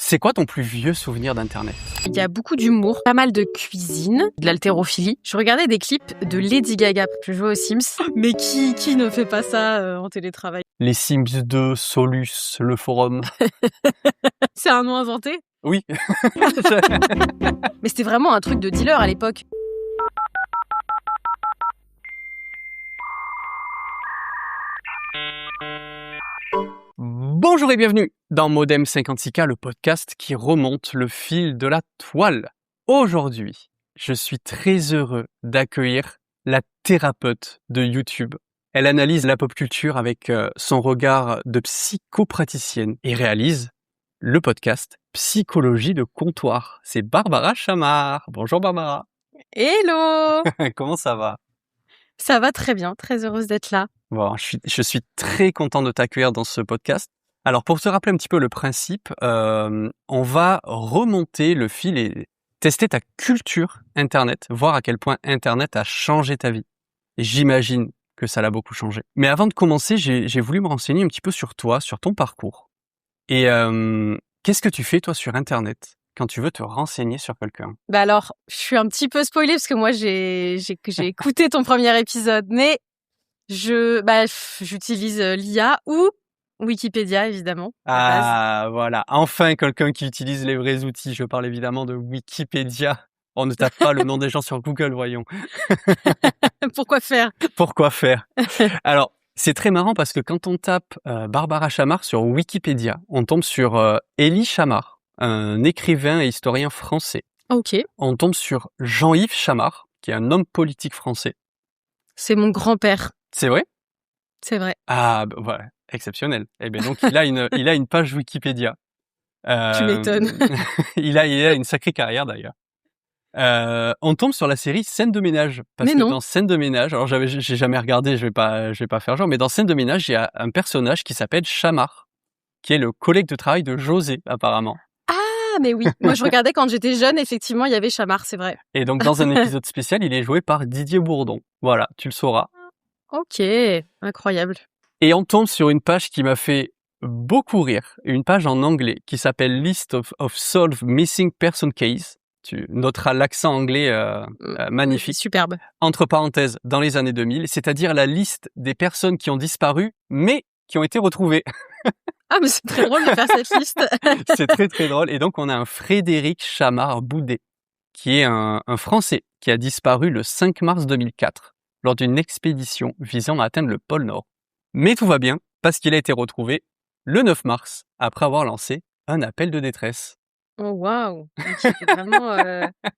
C'est quoi ton plus vieux souvenir d'Internet? Il y a beaucoup d'humour, pas mal de cuisine, de l'haltérophilie. Je regardais des clips de Lady Gaga. Je jouais aux Sims. Mais qui ne fait pas ça en télétravail? Les Sims 2, Solus, le forum. C'est un nom inventé? Oui. Mais c'était vraiment un truc de dealer à l'époque. Bonjour et bienvenue dans Modem 56K, le podcast qui remonte le fil de la toile. Aujourd'hui, je suis très heureux d'accueillir la thérapeute de YouTube. Elle analyse la pop culture avec son regard de psychopraticienne et réalise le podcast Psychologie de comptoir. C'est Barbara Chamard. Bonjour Barbara. Hello! Comment ça va? Ça va très bien, très heureuse d'être là. Bon, je suis très content de t'accueillir dans ce podcast. Alors, pour te rappeler un petit peu le principe, on va remonter le fil et tester ta culture Internet, voir à quel point Internet a changé ta vie. Et j'imagine que ça l'a beaucoup changé. Mais avant de commencer, j'ai voulu me renseigner un petit peu sur toi, sur ton parcours. Et qu'est-ce que tu fais, toi, sur Internet quand tu veux te renseigner sur quelqu'un? Bah alors, je suis un petit peu spoilée parce que moi, j'ai écouté ton premier épisode, mais j'utilise l'IA ou Wikipédia, évidemment. Ah, voilà. Enfin, quelqu'un qui utilise les vrais outils. Je parle évidemment de Wikipédia. On ne tape pas le nom des gens sur Google, voyons. Pourquoi faire? Pourquoi faire? Alors, c'est très marrant parce que quand on tape Barbara Chamard sur Wikipédia, on tombe sur Élie Chamard, un écrivain et historien français. Ok. On tombe sur Jean-Yves Chamard, qui est un homme politique français. C'est mon grand-père. C'est vrai? C'est vrai. Ah, bah, voilà, exceptionnel. Eh bien, donc il a une page Wikipédia. Tu m'étonnes. Il a une sacrée carrière d'ailleurs. On tombe sur la série Scène de ménage parce Mais que non. dans Scène de ménage, alors j'ai jamais regardé, je vais pas faire genre, mais dans Scène de ménage, il y a un personnage qui s'appelle Chamard, qui est le collègue de travail de José apparemment. Ah, mais oui. Moi, je regardais quand j'étais jeune, effectivement, il y avait Chamard, c'est vrai. Et donc dans un épisode spécial, il est joué par Didier Bourdon. Voilà, tu le sauras. Ok, incroyable. Et on tombe sur une page qui m'a fait beaucoup rire, une page en anglais qui s'appelle List of Solved Missing Person Case. Tu noteras l'accent anglais magnifique. Superbe. Entre parenthèses, dans les années 2000, c'est-à-dire la liste des personnes qui ont disparu, mais qui ont été retrouvées. Ah, mais c'est très drôle de faire cette liste. C'est très très drôle. Et donc on a un Frédéric Chamard Boudet, qui est un Français qui a disparu le 5 mars 2004 lors d'une expédition visant à atteindre le pôle Nord. Mais tout va bien, parce qu'il a été retrouvé le 9 mars, après avoir lancé un appel de détresse. Oh, waouh. C'est vraiment,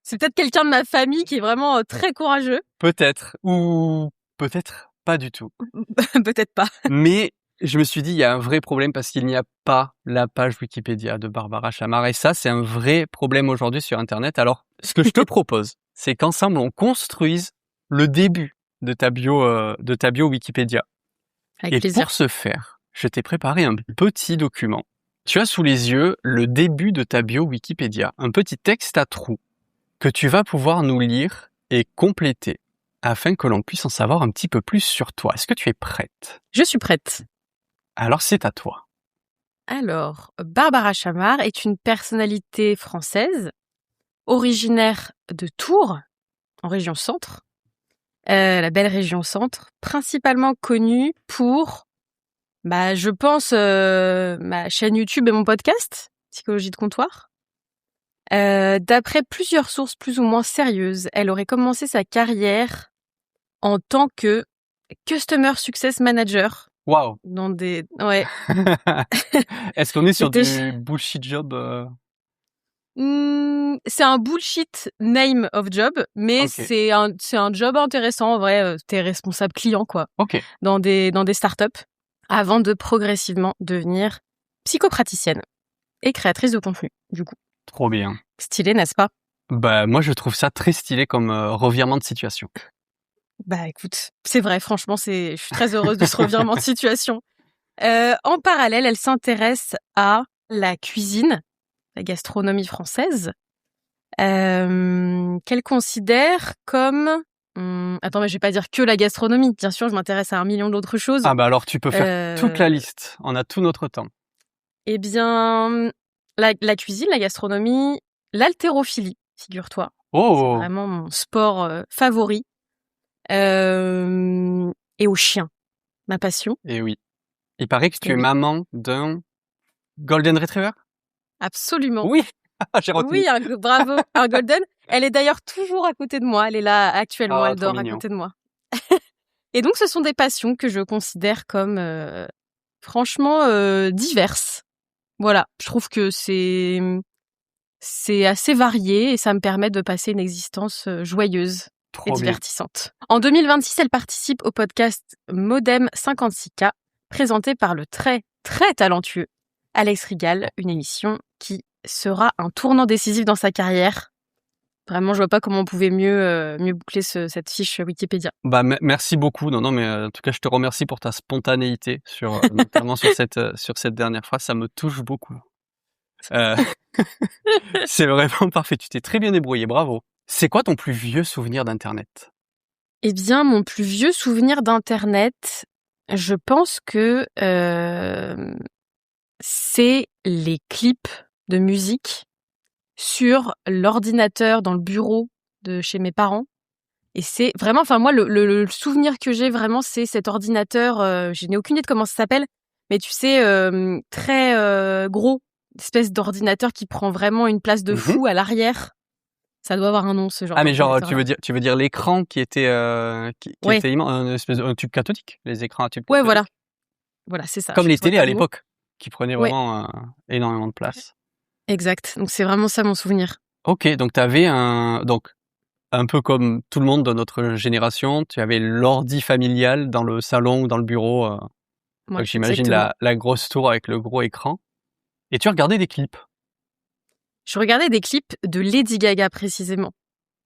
c'est peut-être quelqu'un de ma famille qui est vraiment très courageux. Peut-être, ou peut-être pas du tout. Peut-être pas. Mais je me suis dit, il y a un vrai problème parce qu'il n'y a pas la page Wikipédia de Barbara Chamard. Et ça, c'est un vrai problème aujourd'hui sur Internet. Alors, ce que je te propose, c'est qu'ensemble, on construise le début de ta bio Wikipédia. Avec Et plaisir. pour ce faire, je t'ai préparé un petit document. Tu as sous les yeux le début de ta bio Wikipédia, un petit texte à trous que tu vas pouvoir nous lire et compléter afin que l'on puisse en savoir un petit peu plus sur toi. Est-ce que tu es prête? Je suis prête. Alors c'est à toi. Alors, Barbara Chamard est une personnalité française, originaire de Tours, en région Centre, la belle région Centre, principalement connue pour, je pense, ma chaîne YouTube et mon podcast, Psychologie de comptoir. D'après plusieurs sources plus ou moins sérieuses, elle aurait commencé sa carrière en tant que Customer Success Manager. Waouh. Dans des... Ouais. Est-ce qu'on est sur C'était- du bullshit job C'est un bullshit name of job, mais Ok. c'est un job intéressant en vrai. T'es responsable client quoi, Ok. dans des startups, avant de progressivement devenir psychopraticienne et créatrice de contenu. Du coup, Trop bien. stylé, n'est-ce pas? Bah moi je trouve ça très stylé comme revirement de situation. Bah écoute, c'est vrai. Franchement, je suis très heureuse de ce revirement de situation. En parallèle, elle s'intéresse à la cuisine, la gastronomie française, qu'elle considère comme... Attends, mais je vais pas dire que la gastronomie. Bien sûr, je m'intéresse à un million d'autres choses. Ah bah alors tu peux faire toute la liste. On a tout notre temps. Eh bien, La cuisine, la gastronomie, l'haltérophilie, figure-toi. C'est Oh! vraiment mon sport favori. Et aux chiens, ma passion. Et oui. Il paraît que tu Et es oui, maman d'un Golden Retriever? absolument. Oui! J'ai retenu. Oui, bravo, un golden. Elle est d'ailleurs toujours à côté de moi. Elle est là actuellement, Ah, elle trop dort à mignon. côté de moi. Et donc, ce sont des passions que je considère comme franchement diverses. Voilà, je trouve que c'est assez varié et ça me permet de passer une existence joyeuse et Trop bien. divertissante. En 2026, elle participe au podcast Modem 56K, présenté par le très, très talentueux Alex Rigal, une émission qui sera un tournant décisif dans sa carrière. Vraiment, je vois pas comment on pouvait mieux boucler cette fiche Wikipédia. Bah, merci beaucoup. Non, mais en tout cas, je te remercie pour ta spontanéité notamment sur cette dernière phrase. Ça me touche beaucoup. Euh, c'est vraiment parfait. Tu t'es très bien débrouillé. Bravo. C'est quoi ton plus vieux souvenir d'Internet? Eh bien, mon plus vieux souvenir d'Internet, je pense que c'est les clips de musique sur l'ordinateur dans le bureau de chez mes parents. Et c'est vraiment, enfin moi, le souvenir que j'ai vraiment, c'est cet ordinateur, je n'ai aucune idée de comment ça s'appelle, mais tu sais, très gros, espèce d'ordinateur qui prend vraiment une place de fou à l'arrière. Ça doit avoir un nom, ce genre Ah, mais genre, d'ordinateur-là. tu veux dire l'écran qui était Ouais, était immense, un espèce un tube cathodique, les écrans à tube ouais, cathodique, voilà. Voilà, c'est ça, comme je les trouvais télés pas à le mot. l'époque, qui prenaient Ouais, vraiment énormément de place. exact. Donc c'est vraiment ça mon souvenir. Ok, donc donc un peu comme tout le monde de notre génération, tu avais l'ordi familial dans le salon ou dans le bureau. Ouais, Donc j'imagine exactement. la grosse tour avec le gros écran. Et tu regardais des clips. Je regardais des clips de Lady Gaga précisément.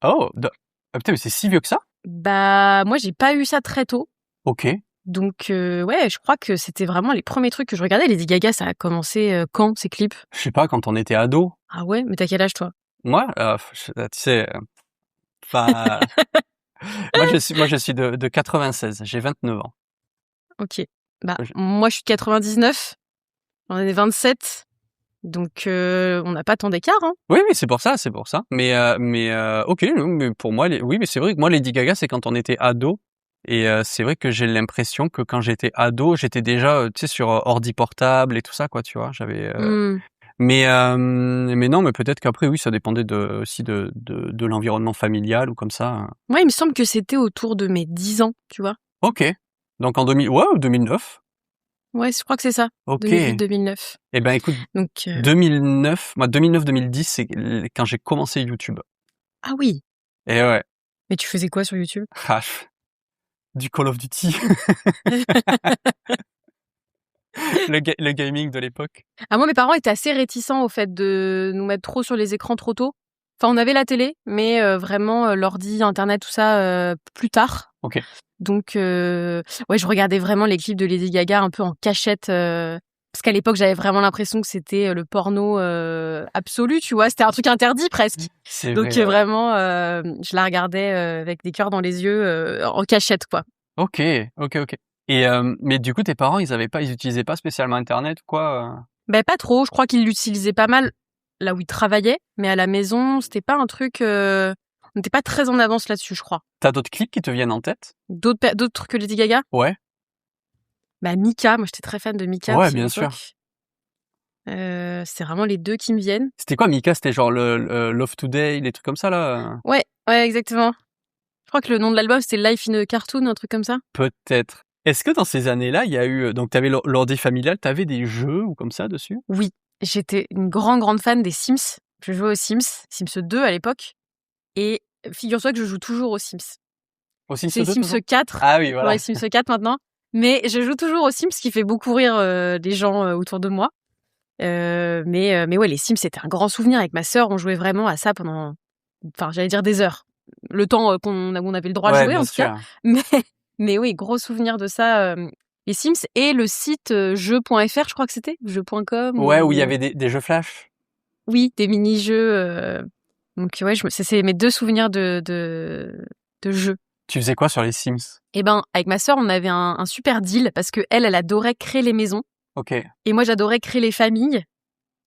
Oh, ah putain, mais c'est si vieux que ça? Bah moi j'ai pas eu ça très tôt. Ok. Donc ouais, je crois que c'était vraiment les premiers trucs que je regardais. Lady Gaga, ça a commencé quand ces clips? Je sais pas, quand on était ado. Ah ouais, mais t'as quel âge toi? Moi, tu sais, enfin, moi je suis de 96, j'ai 29 ans. Ok. Bah Je- moi je suis de 99, j'en ai 27, donc on n'a pas tant d'écart, hein. Oui, c'est pour ça, c'est pour ça. Mais ok, non, mais pour moi, oui, mais c'est vrai que moi, Lady Gaga, c'est quand on était ado. Et c'est vrai que j'ai l'impression que quand j'étais ado, j'étais déjà, tu sais, sur ordi portable et tout ça, quoi, tu vois. J'avais, Hmm. mais non, mais peut-être qu'après, oui, ça dépendait aussi de l'environnement familial ou comme ça. Moi, il me semble que c'était autour de mes 10 ans, tu vois. Ok. Donc en 2000, ouais, 2009. Ouais, je crois que c'est ça. Ok. 2008-2009. Eh ben, écoute, Donc 2009-2010, c'est quand j'ai commencé YouTube. ah oui. Et ouais. Mais tu faisais quoi sur YouTube? Ah, du Call of Duty. Le gaming de l'époque. Ah moi, mes parents étaient assez réticents au fait de nous mettre trop sur les écrans trop tôt. Enfin, on avait la télé, mais vraiment l'ordi, Internet, tout ça plus tard. Ok. Donc ouais, je regardais vraiment les clips de Lady Gaga un peu en cachette. Parce qu'à l'époque, j'avais vraiment l'impression que c'était le porno absolu, tu vois. C'était un truc interdit presque. C'est Donc vrai. Ouais. vraiment, je la regardais avec des cœurs dans les yeux, en cachette, quoi. Ok. Et mais du coup, tes parents, ils utilisaient pas spécialement Internet ou quoi? Ben pas trop. Je crois qu'ils l'utilisaient pas mal là où ils travaillaient, mais à la maison, c'était pas un truc. On n'était pas très en avance là-dessus, je crois. T'as d'autres clips qui te viennent en tête? D'autres que Lady Gaga? Ouais. Bah Mika, moi j'étais très fan de Mika Ouais, aussi à bien sûr. l'époque. C'est vraiment les deux qui me viennent. C'était quoi, Mika? C'était genre le Love Today, les trucs comme ça, là? Ouais, exactement. Je crois que le nom de l'album c'était Life in a Cartoon, un truc comme ça. Peut-être. Est-ce que dans ces années-là, il y a eu, donc t'avais l'ordi familial, t'avais des jeux ou comme ça dessus? Oui, j'étais une grande fan des Sims. Je jouais aux Sims 2 à l'époque. Et figure-toi que je joue toujours aux Sims. Au Sims C'est 2 toujours? Sims 4, Ah oui, pour voilà. les Sims 4 maintenant. Mais je joue toujours aux Sims, ce qui fait beaucoup rire les gens autour de moi. Mais ouais, les Sims, c'était un grand souvenir. Avec ma sœur, on jouait vraiment à ça pendant, enfin, j'allais dire des heures. Le temps on avait le droit de Ouais, jouer, bien en tout cas. sûr. Mais oui, gros souvenir de ça. Les Sims et le site jeux.fr, je crois que c'était, jeux.com. Ouais, où il y avait des jeux flash. Oui, des mini-jeux. Donc ouais, c'est mes deux souvenirs de jeux. Tu faisais quoi sur les Sims? Eh ben, avec ma sœur, on avait un super deal parce que elle adorait créer les maisons Ok. et moi, j'adorais créer les familles.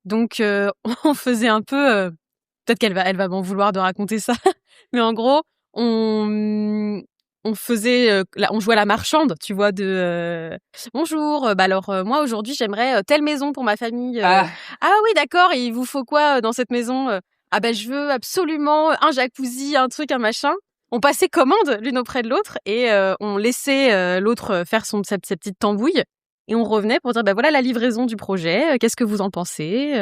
Donc, on faisait un peu... peut-être elle va m'en vouloir de raconter ça. Mais en gros, on faisait... on jouait à la marchande, tu vois, bonjour, alors moi aujourd'hui j'aimerais telle maison pour ma famille. Ah, Ah oui, d'accord, et il vous faut quoi dans cette maison? Ah ben je veux absolument un jacuzzi, un truc, un machin. On passait commande l'une auprès de l'autre et on laissait l'autre faire sa petite tambouille. Et on revenait pour dire, bah voilà la livraison du projet, qu'est-ce que vous en pensez?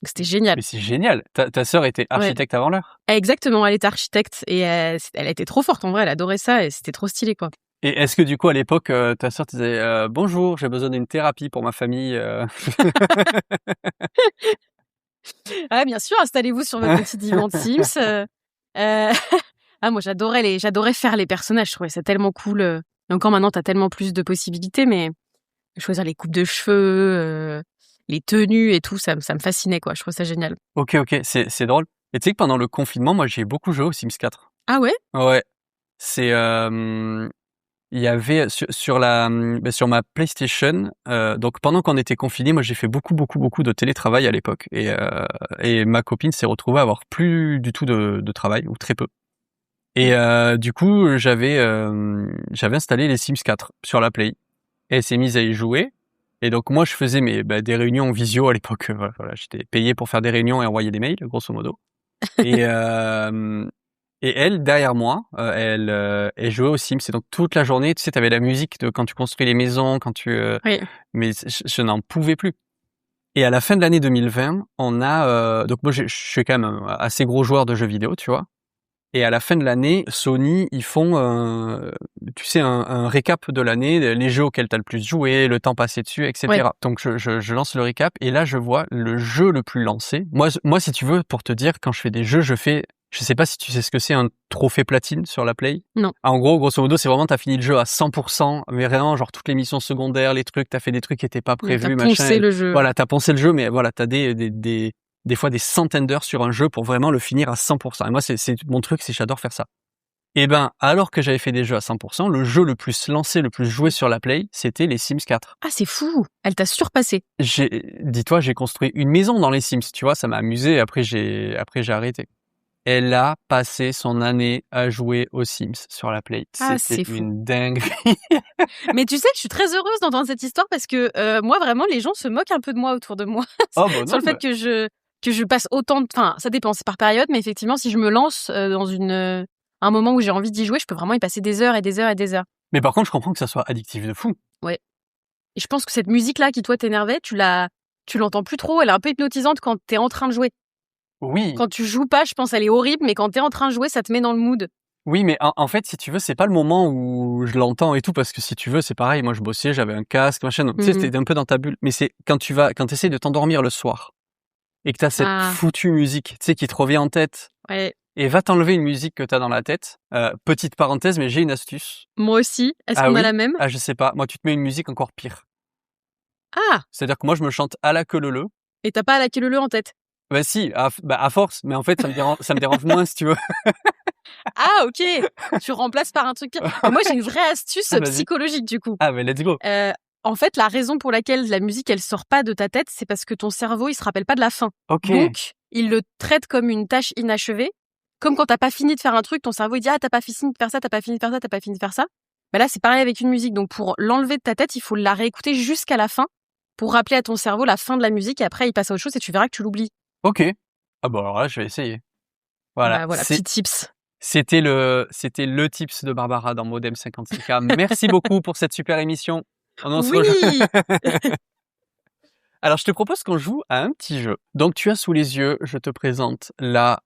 C'était génial. mais c'est génial. Ta sœur était Ouais. architecte avant l'heure. Exactement, elle était architecte et elle a été trop forte en vrai, elle adorait ça et c'était trop stylé quoi. Et est-ce que du coup, à l'époque, ta sœur te disait bonjour, j'ai besoin d'une thérapie pour ma famille. Ah bien sûr, installez-vous sur votre petit divan de Sims. Euh, Ah moi j'adorais faire les personnages, je trouvais ça tellement cool. Et encore maintenant t'as tellement plus de possibilités, mais choisir les coupes de cheveux, les tenues et tout, ça me fascinait quoi, je trouvais ça génial. Ok, c'est drôle. Et tu sais que pendant le confinement, moi, j'ai beaucoup joué aux Sims 4. Ah ouais? Ouais. C'est, il y avait sur ma PlayStation, donc pendant qu'on était confinés, moi j'ai fait beaucoup de télétravail à l'époque et ma copine s'est retrouvée à avoir plus du tout de travail ou très peu. Et du coup, j'avais installé les Sims 4 sur la Play et elle s'est mise à y jouer. Et donc moi je faisais des réunions en visio à l'époque. Voilà, j'étais payé pour faire des réunions et envoyer des mails, grosso modo. Et et elle, derrière moi, elle jouait aux Sims. Et donc toute la journée, tu sais, t'avais la musique de quand tu construis les maisons, Oui. mais je n'en pouvais plus. Et à la fin de l'année 2020, on a, donc moi je suis quand même un assez gros joueur de jeux vidéo, tu vois. Et à la fin de l'année, Sony, ils font, tu sais, un récap de l'année, les jeux auxquels tu as le plus joué, le temps passé dessus, etc. Ouais. Donc je lance le récap et là je vois le jeu le plus lancé. Moi, si tu veux, pour te dire, quand je fais des jeux, je sais pas si tu sais ce que c'est un trophée platine sur la Play. Non. En gros, grosso modo, c'est vraiment t'as fini le jeu à 100%, mais vraiment genre toutes les missions secondaires, les trucs, t'as fait des trucs qui étaient pas prévus, T'as machin. poncé le jeu. Voilà, t'as poncé le jeu, mais voilà, t'as des fois des centaines d'heures sur un jeu pour vraiment le finir à 100%. Et moi, c'est mon truc, c'est j'adore faire ça. Et ben, alors que j'avais fait des jeux à 100%, le jeu le plus lancé, le plus joué sur la Play, c'était les Sims 4. Ah c'est fou, elle t'a surpassé. Dis-toi, j'ai construit une maison dans les Sims, tu vois, ça m'a amusé, après j'ai arrêté. Elle a passé son année à jouer aux Sims sur la Play. Ah C'était c'est fou. une dinguerie. Mais tu sais que je suis très heureuse d'entendre cette histoire parce que moi vraiment les gens se moquent un peu de moi autour de moi Oh bah sur non, le fait que je passe autant de... Enfin, ça dépend, c'est par période, mais effectivement, si je me lance dans un moment où j'ai envie d'y jouer, je peux vraiment y passer des heures et des heures et des heures. mais par contre, je comprends que ça soit addictif de fou. Ouais. Et je pense que cette musique-là qui, toi, t'énervait, tu l'entends plus trop. Elle est un peu hypnotisante quand t'es en train de jouer. Oui. Quand tu joues pas, je pense elle est horrible, mais quand t'es en train de jouer, ça te met dans le mood. Oui, mais en fait, si tu veux, c'est pas le moment où je l'entends et tout, parce que si tu veux, c'est pareil. Moi, je bossais, j'avais un casque, machin. Donc, tu sais, c'était un peu dans ta bulle. Mais c'est quand t'essayes de t'endormir le soir et que t'as cette Ah, foutue musique, tu sais, qui te revient en tête. ouais. Et va t'enlever une musique que t'as dans la tête. Petite parenthèse, mais j'ai une astuce. Moi aussi. Est-ce Ah qu'on a oui? la même? Ah, je sais pas. Moi, tu te mets une musique encore pire. Ah! C'est-à-dire que moi, je me chante à la queue leu. Et t'as pas la queue leu en tête? Bah si, à force. Mais en fait, ça me dérange moins, si tu veux. Ah, ok! Tu remplaces par un truc pire. Mais moi, j'ai une vraie astuce Vas-y. psychologique, du coup. Ah, mais let's go. En fait, la raison pour laquelle la musique, elle sort pas de ta tête, c'est parce que ton cerveau, il se rappelle pas de la fin. Ok. Donc, il le traite comme une tâche inachevée. Comme quand t'as pas fini de faire un truc, ton cerveau, il dit, ah, t'as pas fini de faire ça, t'as pas fini de faire ça, t'as pas fini de faire ça. Bah là, c'est pareil avec une musique. Donc, pour l'enlever de ta tête, il faut la réécouter jusqu'à la fin pour rappeler à ton cerveau la fin de la musique et après, il passe à autre chose et tu verras que tu l'oublies. Ok. Ah bon, alors là, je vais essayer. Voilà. Bah voilà, petit tips. C'était le tips de Barbara dans Modem 56K. Merci beaucoup pour cette super émission. On se rejoint. Oui! Alors, je te propose qu'on joue à un petit jeu. Donc, tu as sous les yeux, je te présente la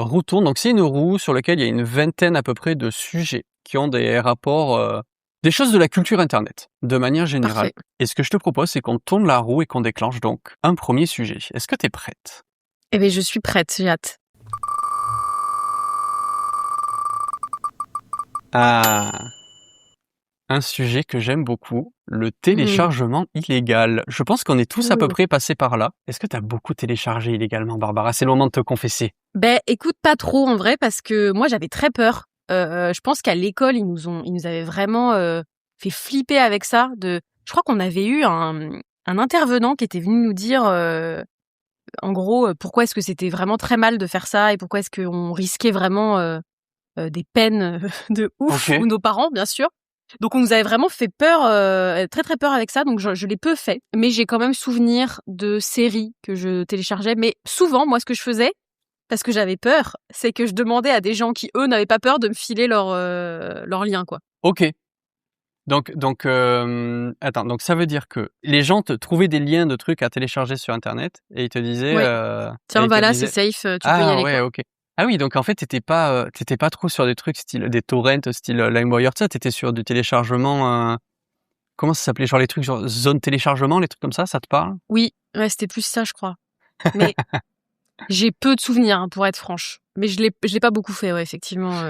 roue tourne. Donc, c'est une roue sur laquelle il y a une vingtaine à peu près de sujets qui ont des rapports, des choses de la culture Internet, de manière générale. Parfait. Et ce que je te propose, c'est qu'on tourne la roue et qu'on déclenche donc un premier sujet. Est-ce que tu es prête? Eh bien, je suis prête, j'ai hâte. Ah, un sujet que j'aime beaucoup, le téléchargement illégal. Je pense qu'on est tous à peu près passés par là. Est-ce que tu as beaucoup téléchargé illégalement, Barbara? C'est le moment de te confesser. Ben, écoute, pas trop en vrai, parce que moi j'avais très peur. Je pense qu'à l'école ils nous avaient vraiment fait flipper avec ça. Je crois qu'on avait eu un intervenant qui était venu nous dire en gros, pourquoi est-ce que c'était vraiment très mal de faire ça et pourquoi est-ce qu'on risquait vraiment des peines de ouf, Ok. ou nos parents, bien sûr. Donc on nous avait vraiment fait peur, très très peur avec ça, donc je l'ai peu fait. Mais j'ai quand même souvenir de séries que je téléchargeais. Mais souvent, moi, ce que je faisais, parce que j'avais peur, c'est que je demandais à des gens qui, eux, n'avaient pas peur de me filer leur lien, quoi. Ok. Donc, attends, donc ça veut dire que les gens te trouvaient des liens de trucs à télécharger sur Internet et ils te disaient, Ouais. et Tiens, ils te voilà, c'est disaient, safe, tu peux y aller, ouais, quoi. ok. Ah oui, donc en fait, t'étais pas trop sur des trucs style des torrents, style LimeWire, ça, t'étais sur du téléchargement. Comment ça s'appelait, genre les trucs genre zone téléchargement, les trucs comme ça te parle? Oui, ouais, c'était plus ça, je crois. Mais j'ai peu de souvenirs, hein, pour être franche. Mais je l'ai pas beaucoup fait, ouais, effectivement.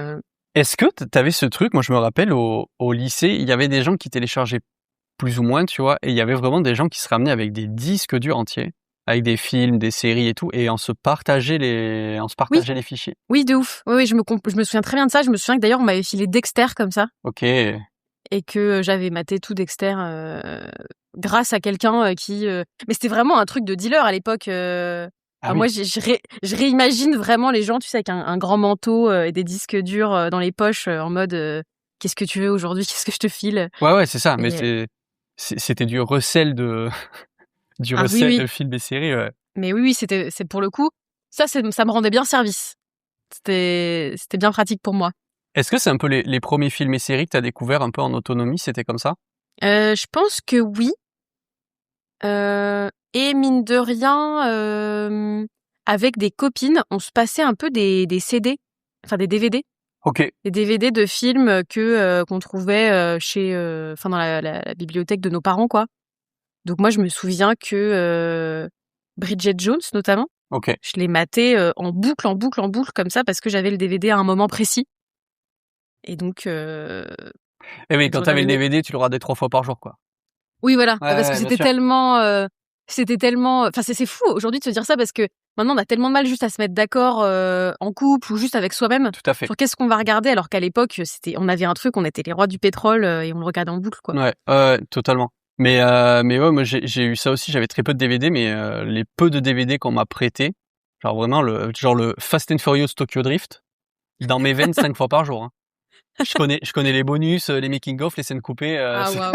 Est-ce que t'avais ce truc? Moi, je me rappelle au lycée, il y avait des gens qui téléchargeaient plus ou moins, tu vois, et il y avait vraiment des gens qui se ramenaient avec des disques durs entiers, avec des films, des séries et tout, et on se Oui, partageait les fichiers. oui, de ouf. Oui, oui, je me souviens très bien de ça. Je me souviens que d'ailleurs, on m'avait filé Dexter comme ça. Ok. Et que j'avais maté tout Dexter grâce à quelqu'un qui... Mais c'était vraiment un truc de dealer à l'époque. Ah Enfin, oui. moi, je réimagine vraiment les gens, tu sais, avec un grand manteau et des disques durs dans les poches en mode qu'est-ce que tu veux aujourd'hui? Qu'est-ce que je te file? Ouais, c'est ça, mais Et... c'était du recel de, du Ah oui, recel oui. de films et séries, ouais. Mais oui, oui, c'est pour le coup. Ça me rendait bien service. C'était bien pratique pour moi. Est-ce que c'est un peu les premiers films et séries que t'as découvert un peu en autonomie, c'était comme ça? Je pense que oui. Et mine de rien, avec des copines, on se passait un peu des CD, enfin des DVD. Ok. Des DVD de films qu'on trouvait chez, enfin dans la bibliothèque de nos parents, quoi. Donc moi, je me souviens que Bridget Jones, notamment, Ok. je l'ai maté en boucle, en boucle, en boucle, comme ça, parce que j'avais le DVD à un moment précis. Et donc, Et oui, quand j'aurais t'avais le aimé. DVD, tu le regardais 3 fois par jour, quoi. Oui, voilà, Ouais, parce que ouais, bien sûr. c'était tellement, enfin c'est fou aujourd'hui de se dire ça parce que maintenant on a tellement de mal juste à se mettre d'accord en couple ou juste avec soi-même Tout à fait. sur qu'est-ce qu'on va regarder alors qu'à l'époque on avait un truc, on était les rois du pétrole et on le regardait en boucle, quoi. Ouais, totalement. Mais ouais, moi j'ai eu ça aussi, j'avais très peu de DVD, mais les peu de DVD qu'on m'a prêté, genre vraiment le Fast and Furious Tokyo Drift, dans mes veines 5 fois par jour, hein. Je connais les bonus, les making of, les scènes coupées. Ah waouh,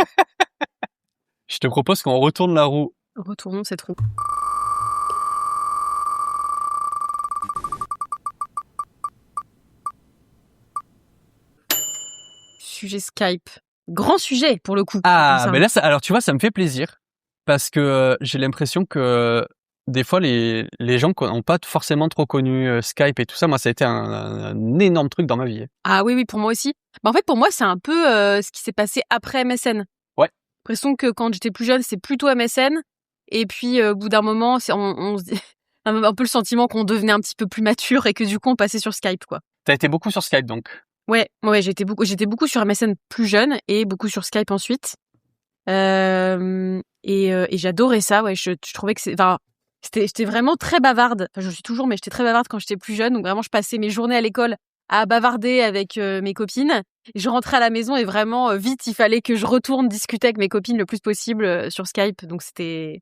Je te propose qu'on retourne la roue. retournons cette roue. Sujet Skype, grand sujet pour le coup. Ah, Ça. mais là, alors tu vois, ça me fait plaisir parce que j'ai l'impression que des fois les gens n'ont pas forcément trop connu Skype et tout ça. Moi, ça a été un énorme truc dans ma vie. Ah oui, oui, pour moi aussi. Bah, en fait, pour moi, c'est un peu ce qui s'est passé après MSN. Ouais. J'ai l'impression que quand j'étais plus jeune, c'est plutôt MSN. Et puis, au bout d'un moment, on se dit un peu le sentiment qu'on devenait un petit peu plus mature et que du coup, on passait sur Skype, quoi. T'as été beaucoup sur Skype donc. Ouais, j'étais beaucoup sur MSN plus jeune et beaucoup sur Skype ensuite. Et j'adorais ça, ouais. Je trouvais que j'étais vraiment très bavarde. Enfin, je suis toujours, mais j'étais très bavarde quand j'étais plus jeune. Donc vraiment, je passais mes journées à l'école à bavarder avec mes copines. Et je rentrais à la maison et vraiment vite, il fallait que je retourne discuter avec mes copines le plus possible sur Skype. Donc c'était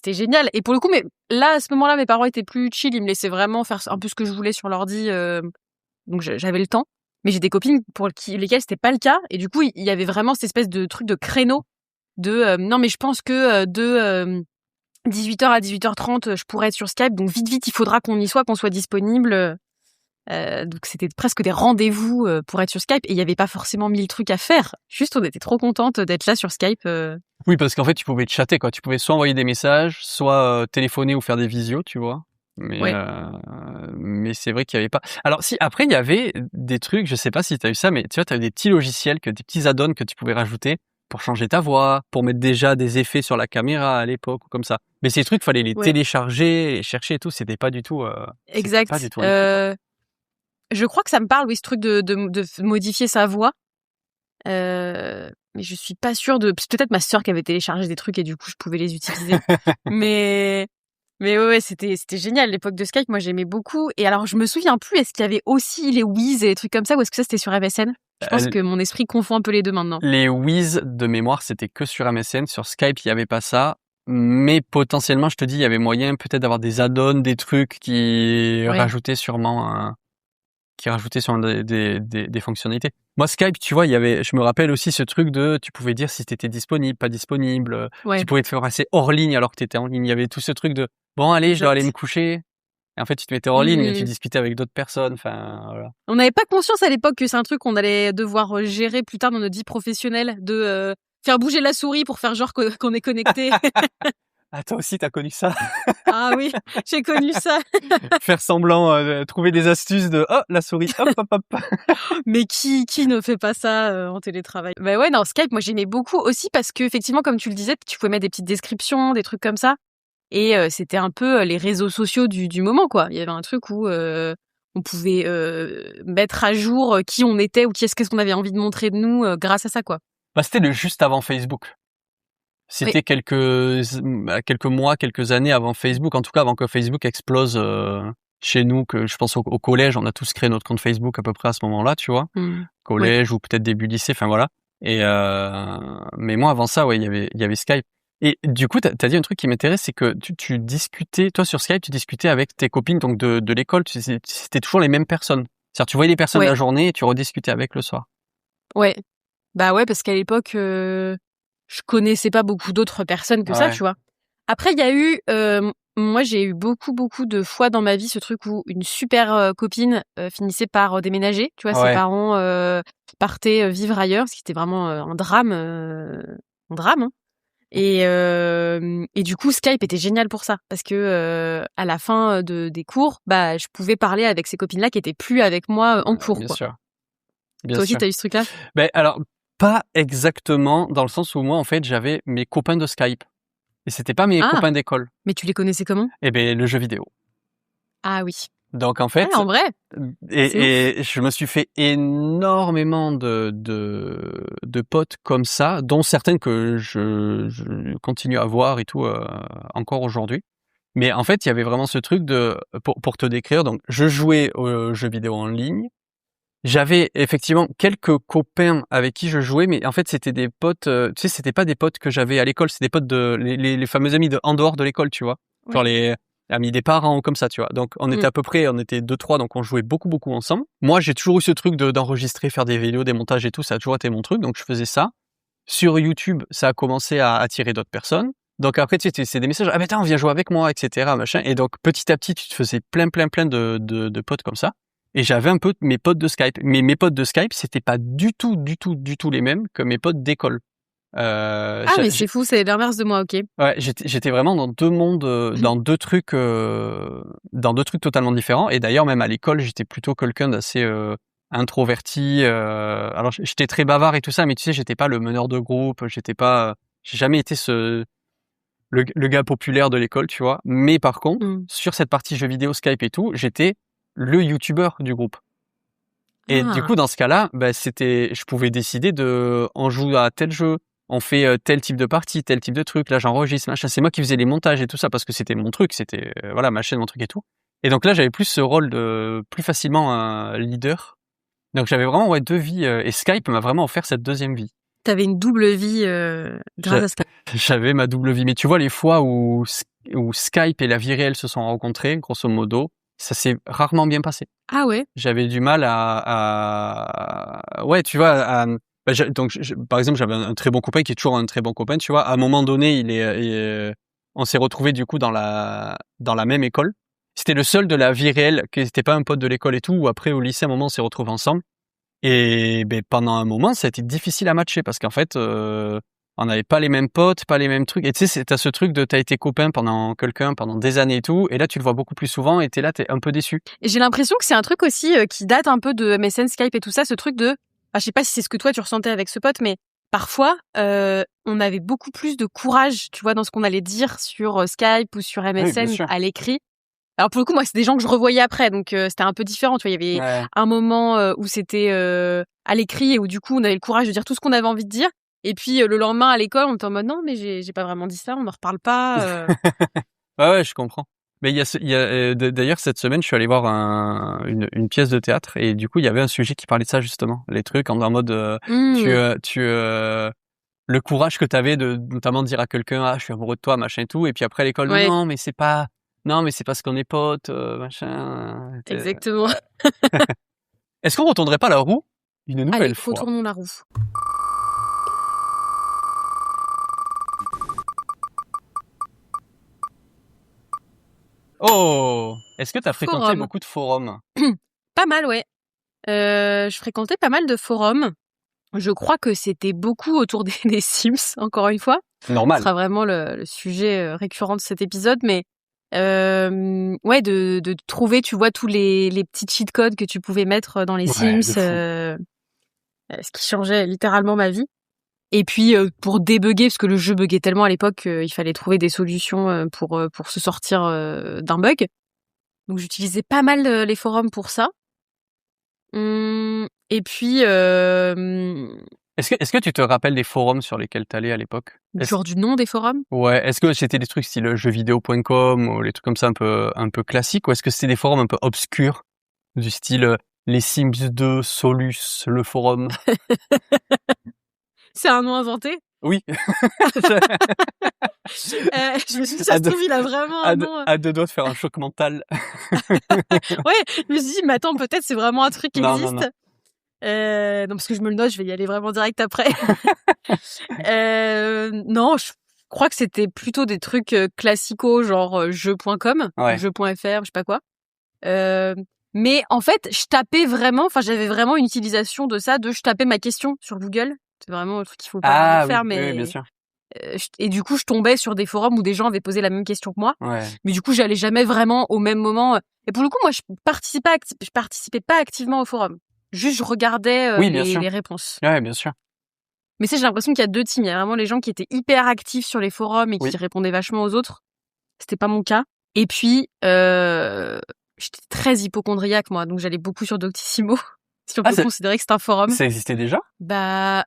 génial. Et pour le coup, mais là, à ce moment-là, mes parents étaient plus chill. Ils me laissaient vraiment faire un peu ce que je voulais sur l'ordi. Donc j'avais le temps. Mais j'ai des copines pour lesquelles c'était pas le cas. Et du coup, il y avait vraiment cette espèce de truc de créneau de non, mais je pense que de 18h à 18h30, je pourrais être sur Skype. Donc vite, il faudra qu'on y soit, qu'on soit disponible. Donc c'était presque des rendez-vous pour être sur Skype. Et il y avait pas forcément 1000 trucs à faire. Juste, on était trop contente d'être là sur Skype. Oui, parce qu'en fait, tu pouvais te chatter, quoi. Tu pouvais soit envoyer des messages, soit téléphoner ou faire des visios, tu vois. Ouais. Mais c'est vrai qu'il y avait pas. Alors si, après, il y avait des trucs, je sais pas si tu as eu ça, mais tu vois, tu avais des petits logiciels, des petits add-ons que tu pouvais rajouter pour changer ta voix, pour mettre déjà des effets sur la caméra à l'époque ou comme ça. Mais ces trucs, fallait les Ouais. télécharger, les chercher et tout, c'était pas du tout. Exact. Pas du tout un truc, Je crois que ça me parle, oui, ce truc de modifier sa voix. Mais je suis pas sûre de. C'est peut-être ma sœur qui avait téléchargé des trucs et du coup je pouvais les utiliser. mais ouais, c'était génial l'époque de Skype. Moi j'aimais beaucoup. Et alors je me souviens plus. Est-ce qu'il y avait aussi les Wiz et des trucs comme ça ou est-ce que ça c'était sur MSN? Je pense que mon esprit confond un peu les deux maintenant. Les Wiz de mémoire, c'était que sur MSN. Sur Skype, il y avait pas ça. mais potentiellement, je te dis, il y avait moyen peut-être d'avoir des add-ons, des trucs qui Ouais. rajoutaient sûrement des fonctionnalités. Moi, Skype, tu vois, je me rappelle aussi ce truc de, tu pouvais dire si t'étais disponible, pas disponible, Ouais, tu pouvais te faire passer hors ligne alors que t'étais en ligne. Il y avait tout ce truc de, bon, allez, je dois aller me exact. coucher. Et en fait, tu te mettais hors ligne et tu Mmh. discutais avec d'autres personnes. Enfin, voilà. On n'avait pas conscience à l'époque que c'est un truc qu'on allait devoir gérer plus tard dans notre vie professionnelle, de faire bouger la souris pour faire genre qu'on est connecté. Ah, toi aussi, t'as connu ça? Ah oui, j'ai connu ça. Faire semblant, trouver des astuces de, oh, la souris, hop, hop, hop. Mais qui ne fait pas ça en télétravail? Bah ouais, non, Skype, moi j'aimais beaucoup aussi parce que effectivement, comme tu le disais, tu pouvais mettre des petites descriptions, des trucs comme ça. Et c'était un peu les réseaux sociaux du moment, quoi. Il y avait un truc où on pouvait mettre à jour qui on était ou qu'est-ce qu'on avait envie de montrer de nous grâce à ça, quoi. Bah, c'était le juste avant Facebook. Oui, C'était quelques mois, quelques années avant Facebook, en tout cas avant que Facebook explose chez nous, que je pense au collège, on a tous créé notre compte Facebook à peu près à ce moment-là, tu vois, mmh. Oui, collège ou peut-être début lycée, enfin voilà. Et mais moi avant ça, ouais, il y avait Skype. Et du coup, t'as dit un truc qui m'intéresse, c'est que tu discutais, toi sur Skype, tu discutais avec tes copines donc de l'école, c'était toujours les mêmes personnes. C'est-à-dire tu voyais les personnes ouais, la journée et tu rediscutais avec le soir. ouais. Bah ouais, parce qu'à l'époque, je connaissais pas beaucoup d'autres personnes que ça, Ouais, tu vois. Après, il y a eu, moi, j'ai eu beaucoup de fois dans ma vie ce truc où une super copine finissait par déménager. Tu vois, ses ouais, parents partaient vivre ailleurs, ce qui était vraiment un drame. Hein. Et du coup, Skype était génial pour ça, parce que à la fin des cours, bah, je pouvais parler avec ces copines-là qui étaient plus avec moi en cours, bien quoi. sûr, bien Toi aussi, sûr. t'as eu ce truc-là? Ben alors pas exactement dans le sens où moi en fait j'avais mes copains de Skype et c'était pas mes Ah, copains d'école. mais tu les connaissais comment? Et ben le jeu vidéo. Ah oui. Donc en Ah, fait en vrai, c'est ouf. et je me suis fait énormément de potes comme ça, dont certaines que je continue à voir et tout encore aujourd'hui. Mais en fait, il y avait vraiment ce truc de pour te décrire, donc je jouais aux jeux vidéo en ligne. J'avais effectivement quelques copains avec qui je jouais, mais en fait, c'était des potes, tu sais, c'était pas des potes que j'avais à l'école, c'est des potes les fameux amis de en dehors de l'école, tu vois? Genre Ouais. les amis des parents, comme ça, tu vois? Donc Mmh. on était deux trois, donc on jouait beaucoup ensemble. Moi, j'ai toujours eu ce truc d'enregistrer, faire des vidéos, des montages et tout, ça a toujours été mon truc, donc je faisais ça. Sur YouTube, ça a commencé à attirer d'autres personnes. Donc après, tu sais, c'est des messages: «Ah mais attends, viens jouer avec moi» et cetera, machin, et donc petit à petit, tu te faisais plein de potes comme ça. Et j'avais un peu mes potes de Skype. Mais mes potes de Skype, c'était pas du tout les mêmes que mes potes d'école. Ah, mais c'est fou, c'est l'inverse de moi, OK. Ouais, j'étais vraiment dans 2 mondes, dans 2 trucs totalement différents. Et d'ailleurs, même à l'école, j'étais plutôt quelqu'un d'assez introverti. Alors, j'étais très bavard et tout ça, mais tu sais, j'étais pas le meneur de groupe. J'ai jamais été le gars populaire de l'école, tu vois. Mais par contre, Mmh. sur cette partie jeux vidéo, Skype et tout, j'étais le youtubeur du groupe. Et du Ah! coup, dans ce cas-là, bah, je pouvais décider on joue à tel jeu, on fait tel type de partie, tel type de truc, là j'enregistre, machin. C'est moi qui faisais les montages et tout ça parce que c'était mon truc, c'était voilà, ma chaîne, mon truc et tout. Et donc là, j'avais plus ce rôle de plus facilement un leader. Donc j'avais vraiment ouais, deux vies et Skype m'a vraiment offert cette deuxième vie. Tu une double vie grâce J'a- à Skype. J'avais ma double vie. Mais tu vois, les fois où Skype et la vie réelle se sont rencontrés, grosso modo, ça s'est rarement bien passé. Ah ouais? J'avais du mal ouais, tu vois, bah, par exemple, j'avais un très bon copain qui est toujours un très bon copain, tu vois. À un moment donné, on s'est retrouvés du coup dans la même école. C'était le seul de la vie réelle qui n'était pas un pote de l'école et tout. Ou après au lycée, à un moment, on s'est retrouvés ensemble. Et ben pendant un moment, ça a été difficile à matcher parce qu'en fait, on n'avait pas les mêmes potes, pas les mêmes trucs. Et tu sais, t'as ce truc de t'as été copain pendant des années et tout, et là tu le vois beaucoup plus souvent et t'es un peu déçu. Et j'ai l'impression que c'est un truc aussi qui date un peu de MSN, Skype et tout ça, ce truc de je sais pas si c'est ce que toi tu ressentais avec ce pote, mais parfois, on avait beaucoup plus de courage, tu vois, dans ce qu'on allait dire sur Skype ou sur Oui, bien MSN sûr. à l'écrit. Alors pour le coup, moi, c'est des gens que je revoyais après, donc c'était un peu différent, tu vois. Il y avait Ouais. un moment où c'était à l'écrit et où du coup, on avait le courage de dire tout ce qu'on avait envie de dire. Et puis le lendemain à l'école, on était en mode non, mais j'ai pas vraiment dit ça, on n'en reparle pas. Ouais, ouais, je comprends. Mais d'ailleurs cette semaine, je suis allé voir une pièce de théâtre et du coup, il y avait un sujet qui parlait de ça justement, les trucs en mode Mmh. tu le courage que t'avais de notamment dire à quelqu'un, ah, je suis amoureux de toi, machin et tout, et puis après à l'école, Ouais, non, mais c'est parce qu'on est potes, machin. exactement. Est-ce qu'on retournerait pas la roue une Allez, nouvelle fois? retournons la roue. Oh! Est-ce que tu as fréquenté Forum. beaucoup de forums? Pas mal, ouais. Je fréquentais pas mal de forums. Je crois que c'était beaucoup autour des Sims, encore une fois. Ce Normal. sera vraiment le sujet récurrent de cet épisode, mais ouais, de trouver, tu vois, tous les petits cheat codes que tu pouvais mettre dans les Ouais, de Sims, fou. ce qui changeait littéralement ma vie. Et puis pour débugger, parce que le jeu buguait tellement à l'époque, il fallait trouver des solutions pour se sortir d'un bug. Donc j'utilisais pas mal les forums pour ça. Et puis Est-ce que tu te rappelles des forums sur lesquels tu allais à l'époque? genre du nom des forums. Ouais, est-ce que c'était des trucs style jeuxvideo.com ou les trucs comme ça un peu classiques, ou est-ce que c'était des forums un peu obscurs du style les Sims 2, Solus, le forum? C'est un nom inventé. Oui. Je me suis dit, ça se trouve, il a vraiment un nom. À deux doigts de faire un choc mental. Ouais, je me suis dit, mais attends, peut-être c'est vraiment un truc qui Non, existe. non, non. Non, parce que je me le note, je vais y aller vraiment direct après. Non, je crois que c'était plutôt des trucs classicaux, genre jeu.com, Ouais. jeu.fr, je sais pas quoi. Mais en fait, je tapais vraiment, enfin, j'avais vraiment une utilisation de ça, je tapais ma question sur Google. C'est vraiment un truc qu'il faut pas vraiment Ah oui, faire, oui, oui, bien mais sûr. et du coup, je tombais sur des forums où des gens avaient posé la même question que moi. Ouais. Mais du coup, j'allais jamais vraiment au même moment. Et pour le coup, moi, je participais pas activement au forum. Juste, je regardais Oui, bien sûr. les réponses. Ouais, bien sûr. Mais j'ai l'impression qu'il y a deux teams. Il y a vraiment les gens qui étaient hyper actifs sur les forums et qui Oui. répondaient vachement aux autres. C'était pas mon cas. Et puis, j'étais très hypocondriaque, moi. Donc, j'allais beaucoup sur Doctissimo. Si on peut considérer que c'est un forum. Ça existait déjà? Bah,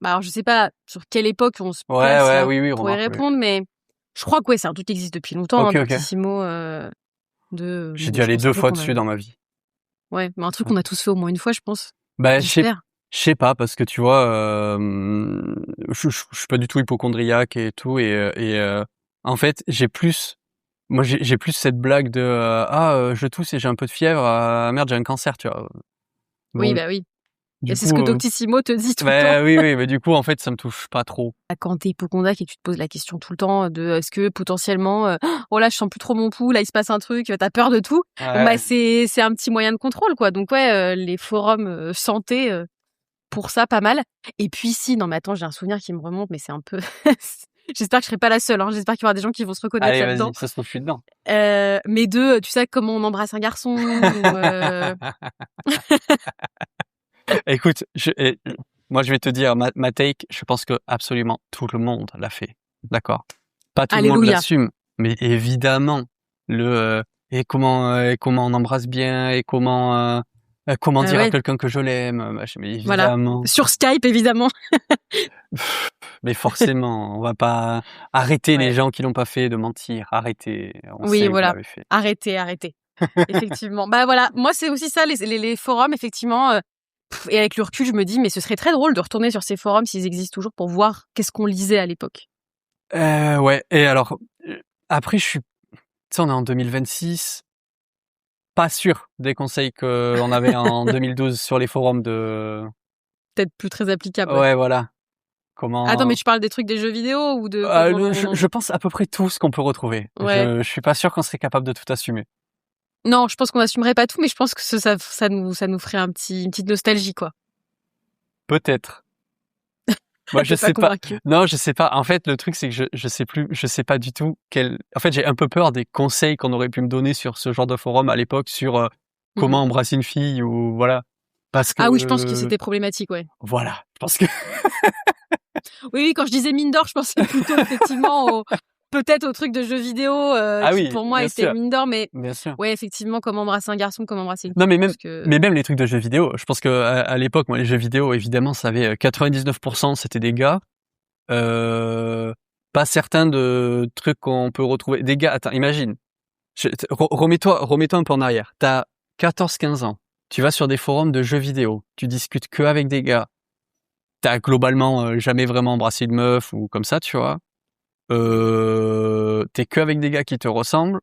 alors, je sais pas sur quelle époque on se Ouais, place ouais, oui, pour y remarque, oui. répondre, mais je crois que ouais, c'est un truc qui existe depuis longtemps, Ok, ok. Doctissimo. J'ai dû aller 2 fois dessus dans ma vie. Ouais, mais un truc qu'on a tous fait au moins une fois, je pense. Bah, J'espère. je sais pas, parce que tu vois, je suis pas du tout hypocondriaque et tout, en fait, j'ai plus cette blague de je tousse et j'ai un peu de fièvre, merde, j'ai un cancer, tu vois. Oui, Bon, bah oui. du Et c'est ce coup, que Doctissimo te dit tout le bah temps. oui, mais du coup, en fait, ça me touche pas trop. Quand t'es hypocondriaque et que tu te poses la question tout le temps de est-ce que potentiellement, oh là, je sens plus trop mon pouls, là, il se passe un truc, t'as peur de tout. Bon, bah, Ouais. c'est un petit moyen de contrôle, quoi. Donc, ouais, les forums santé, pour ça, pas mal. Et puis, si, non, mais attends, j'ai un souvenir qui me remonte, mais c'est un peu. J'espère que je serai pas la seule, hein. J'espère qu'il y aura des gens qui vont se reconnaître Allez, là-dedans. vas-y, ça se trouve, je suis dedans. Mais tu sais, comment on embrasse un garçon, Écoute, moi, je vais te dire ma take. Je pense que absolument tout le monde l'a fait. D'accord. Pas tout le monde Alléluia. l'assume, mais évidemment, et comment on embrasse bien, et comment dire à Ouais, quelqu'un que je l'aime, machin, mais voilà. évidemment. Sur Skype, évidemment. Mais forcément, on va pas arrêter les Ouais. gens qui l'ont pas fait de mentir. Arrêtez. On Oui, sait que vous voilà. l'avez fait. Arrêtez. Effectivement. Bah voilà, moi c'est aussi ça, les forums, effectivement. Et avec le recul, je me dis, mais ce serait très drôle de retourner sur ces forums s'ils existent toujours pour voir qu'est-ce qu'on lisait à l'époque. Ouais. Et alors, après, tu sais, on est en 2026. Pas sûr des conseils qu'on avait en 2012 sur les forums de... Peut-être plus très applicable, ouais. Ouais, voilà. Attends, mais Comment... tu parles des trucs des jeux vidéo ou de comment je pense à peu près tout ce qu'on peut retrouver. Ouais. Je suis pas sûr qu'on serait capable de tout assumer. Non, je pense qu'on n'assumerait pas tout, mais je pense que ça nous ferait une petite nostalgie, quoi. Peut-être. Moi, je T'es pas sais pas. convaincu. Non, je sais pas. En fait, le truc, c'est que je sais pas du tout en fait, j'ai un peu peur des conseils qu'on aurait pu me donner sur ce genre de forum à l'époque, sur Mhm. comment embrasser une fille, ou voilà. Parce que... Ah oui, je pense que c'était problématique, ouais. Voilà. Parce que... Oui, quand je disais mine d'or, je pensais plutôt effectivement peut-être au truc de jeux vidéo Ah qui oui, pour moi bien était sûr. mine d'or, mais Bien sûr. ouais, effectivement, comment embrasser un garçon, comment embrasser une Non, fille, mais je même, pense que... mais même les trucs de jeux vidéo, je pense que à l'époque, moi, les jeux vidéo, évidemment, ça avait 99%, c'était des gars. Pas certains de trucs qu'on peut retrouver. Des gars, attends, imagine. Remets-toi un peu en arrière. T'as 14-15 ans. Tu vas sur des forums de jeux vidéo. Tu discutes que avec des gars. t'as globalement jamais vraiment embrassé une meuf ou comme ça, tu vois. T'es que avec des gars qui te ressemblent.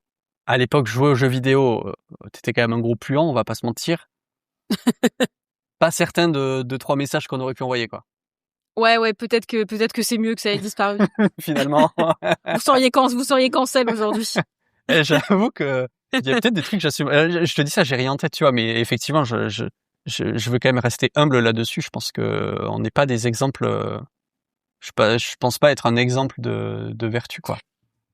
À l'époque, jouer aux jeux vidéo, t'étais quand même un gros puant, on va pas se mentir. Pas certain de 3 messages qu'on aurait pu envoyer, quoi. Ouais, peut-être que c'est mieux que ça ait disparu. Finalement. Vous seriez cancel aujourd'hui. J'avoue que il y a peut-être des trucs que j'assume. Je te dis ça, j'ai rien en tête, tu vois, mais effectivement, je veux quand même rester humble là-dessus. Je pense que on n'est pas des exemples. Je pense pas être un exemple de vertu, quoi.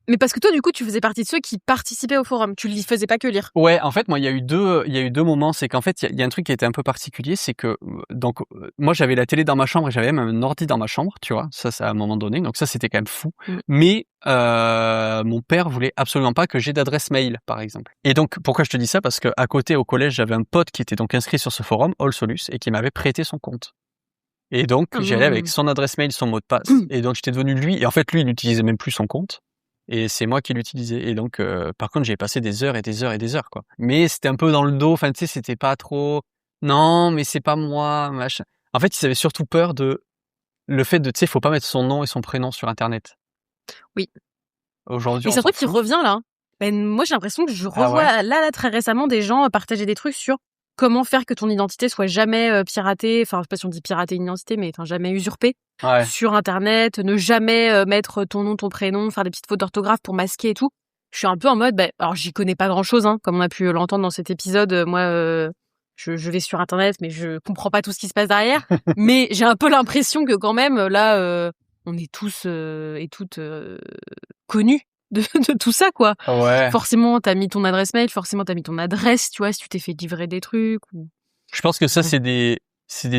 Mais parce que toi, du coup, tu faisais partie de ceux qui participaient au forum. Tu ne faisais pas que lire. Ouais, en fait, moi, il y a eu deux moments. C'est qu'en fait, il y a un truc qui était un peu particulier, c'est que donc moi, j'avais la télé dans ma chambre et j'avais même un ordi dans ma chambre, tu vois. Ça, à un moment donné. Donc ça, c'était quand même fou. Mais mon père voulait absolument pas que j'ai d'adresse mail, par exemple. Et donc, pourquoi je te dis ça? Parce que à côté, au collège, j'avais un pote qui était donc inscrit sur ce forum, All Solus, et qui m'avait prêté son compte. Et donc, j'y allais avec son adresse mail, son mot de passe. Et donc, j'étais devenu lui. Et en fait, lui, il n'utilisait même plus son compte. Et c'est moi qui l'utilisais. Et donc, par contre, j'ai passé des heures et des heures et des heures, quoi. Mais c'était un peu dans le dos. Enfin, tu sais, c'était pas trop. Non, mais c'est pas moi, machin. En fait, ils avaient surtout peur de le fait de, tu sais, faut pas mettre son nom et son prénom sur Internet. Oui. Aujourd'hui, Et on c'est un s'en truc qui fout. revient là. Ben, moi, j'ai l'impression que je Ah revois ouais? là très récemment des gens partager des trucs sur comment faire que ton identité soit jamais piratée. Enfin, je sais pas si on dit pirater une identité, mais jamais usurpée Ouais. sur Internet. Ne jamais mettre ton nom, ton prénom, faire des petites fautes d'orthographe pour masquer et tout. Je suis un peu en mode, alors j'y connais pas grand-chose, hein, comme on a pu l'entendre dans cet épisode. Moi, je vais sur Internet, mais je comprends pas tout ce qui se passe derrière. Mais j'ai un peu l'impression que quand même, là, on est tous et toutes connus de tout ça, quoi. Ouais. Forcément, t'as mis ton adresse mail, forcément, t'as mis ton adresse, tu vois, si tu t'es fait livrer des trucs. Ou... Je pense que ça, c'est des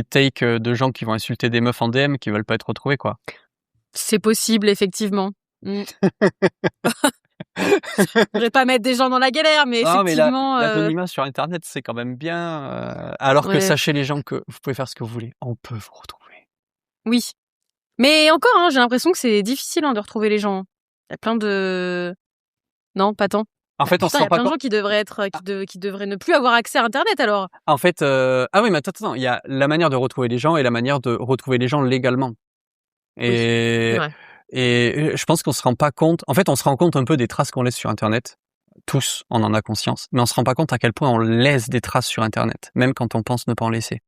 takes de gens qui vont insulter des meufs en DM qui veulent pas être retrouvés, quoi. C'est possible, effectivement. Je voudrais pas mettre des gens dans la galère, mais Non, mais effectivement... l'anonymat sur Internet, c'est quand même bien. Alors que ouais. sachez les gens que vous pouvez faire ce que vous voulez. On peut vous retrouver. Oui. Mais encore, hein, j'ai l'impression que c'est difficile de retrouver les gens. Il y a plein de... Non, pas tant. En fait, on se Putain, il y rend a pas plein de compte. gens qui devraient être, qui devraient ne plus avoir accès à Internet, alors. En fait, ah oui, mais attends, il y a la manière de retrouver les gens et la manière de retrouver les gens légalement. Oui, c'est Et, vrai. et je pense qu'on se rend pas compte. En fait, on se rend compte un peu des traces qu'on laisse sur Internet. Tous, on en a conscience. Mais on se rend pas compte à quel point on laisse des traces sur Internet, même quand on pense ne pas en laisser.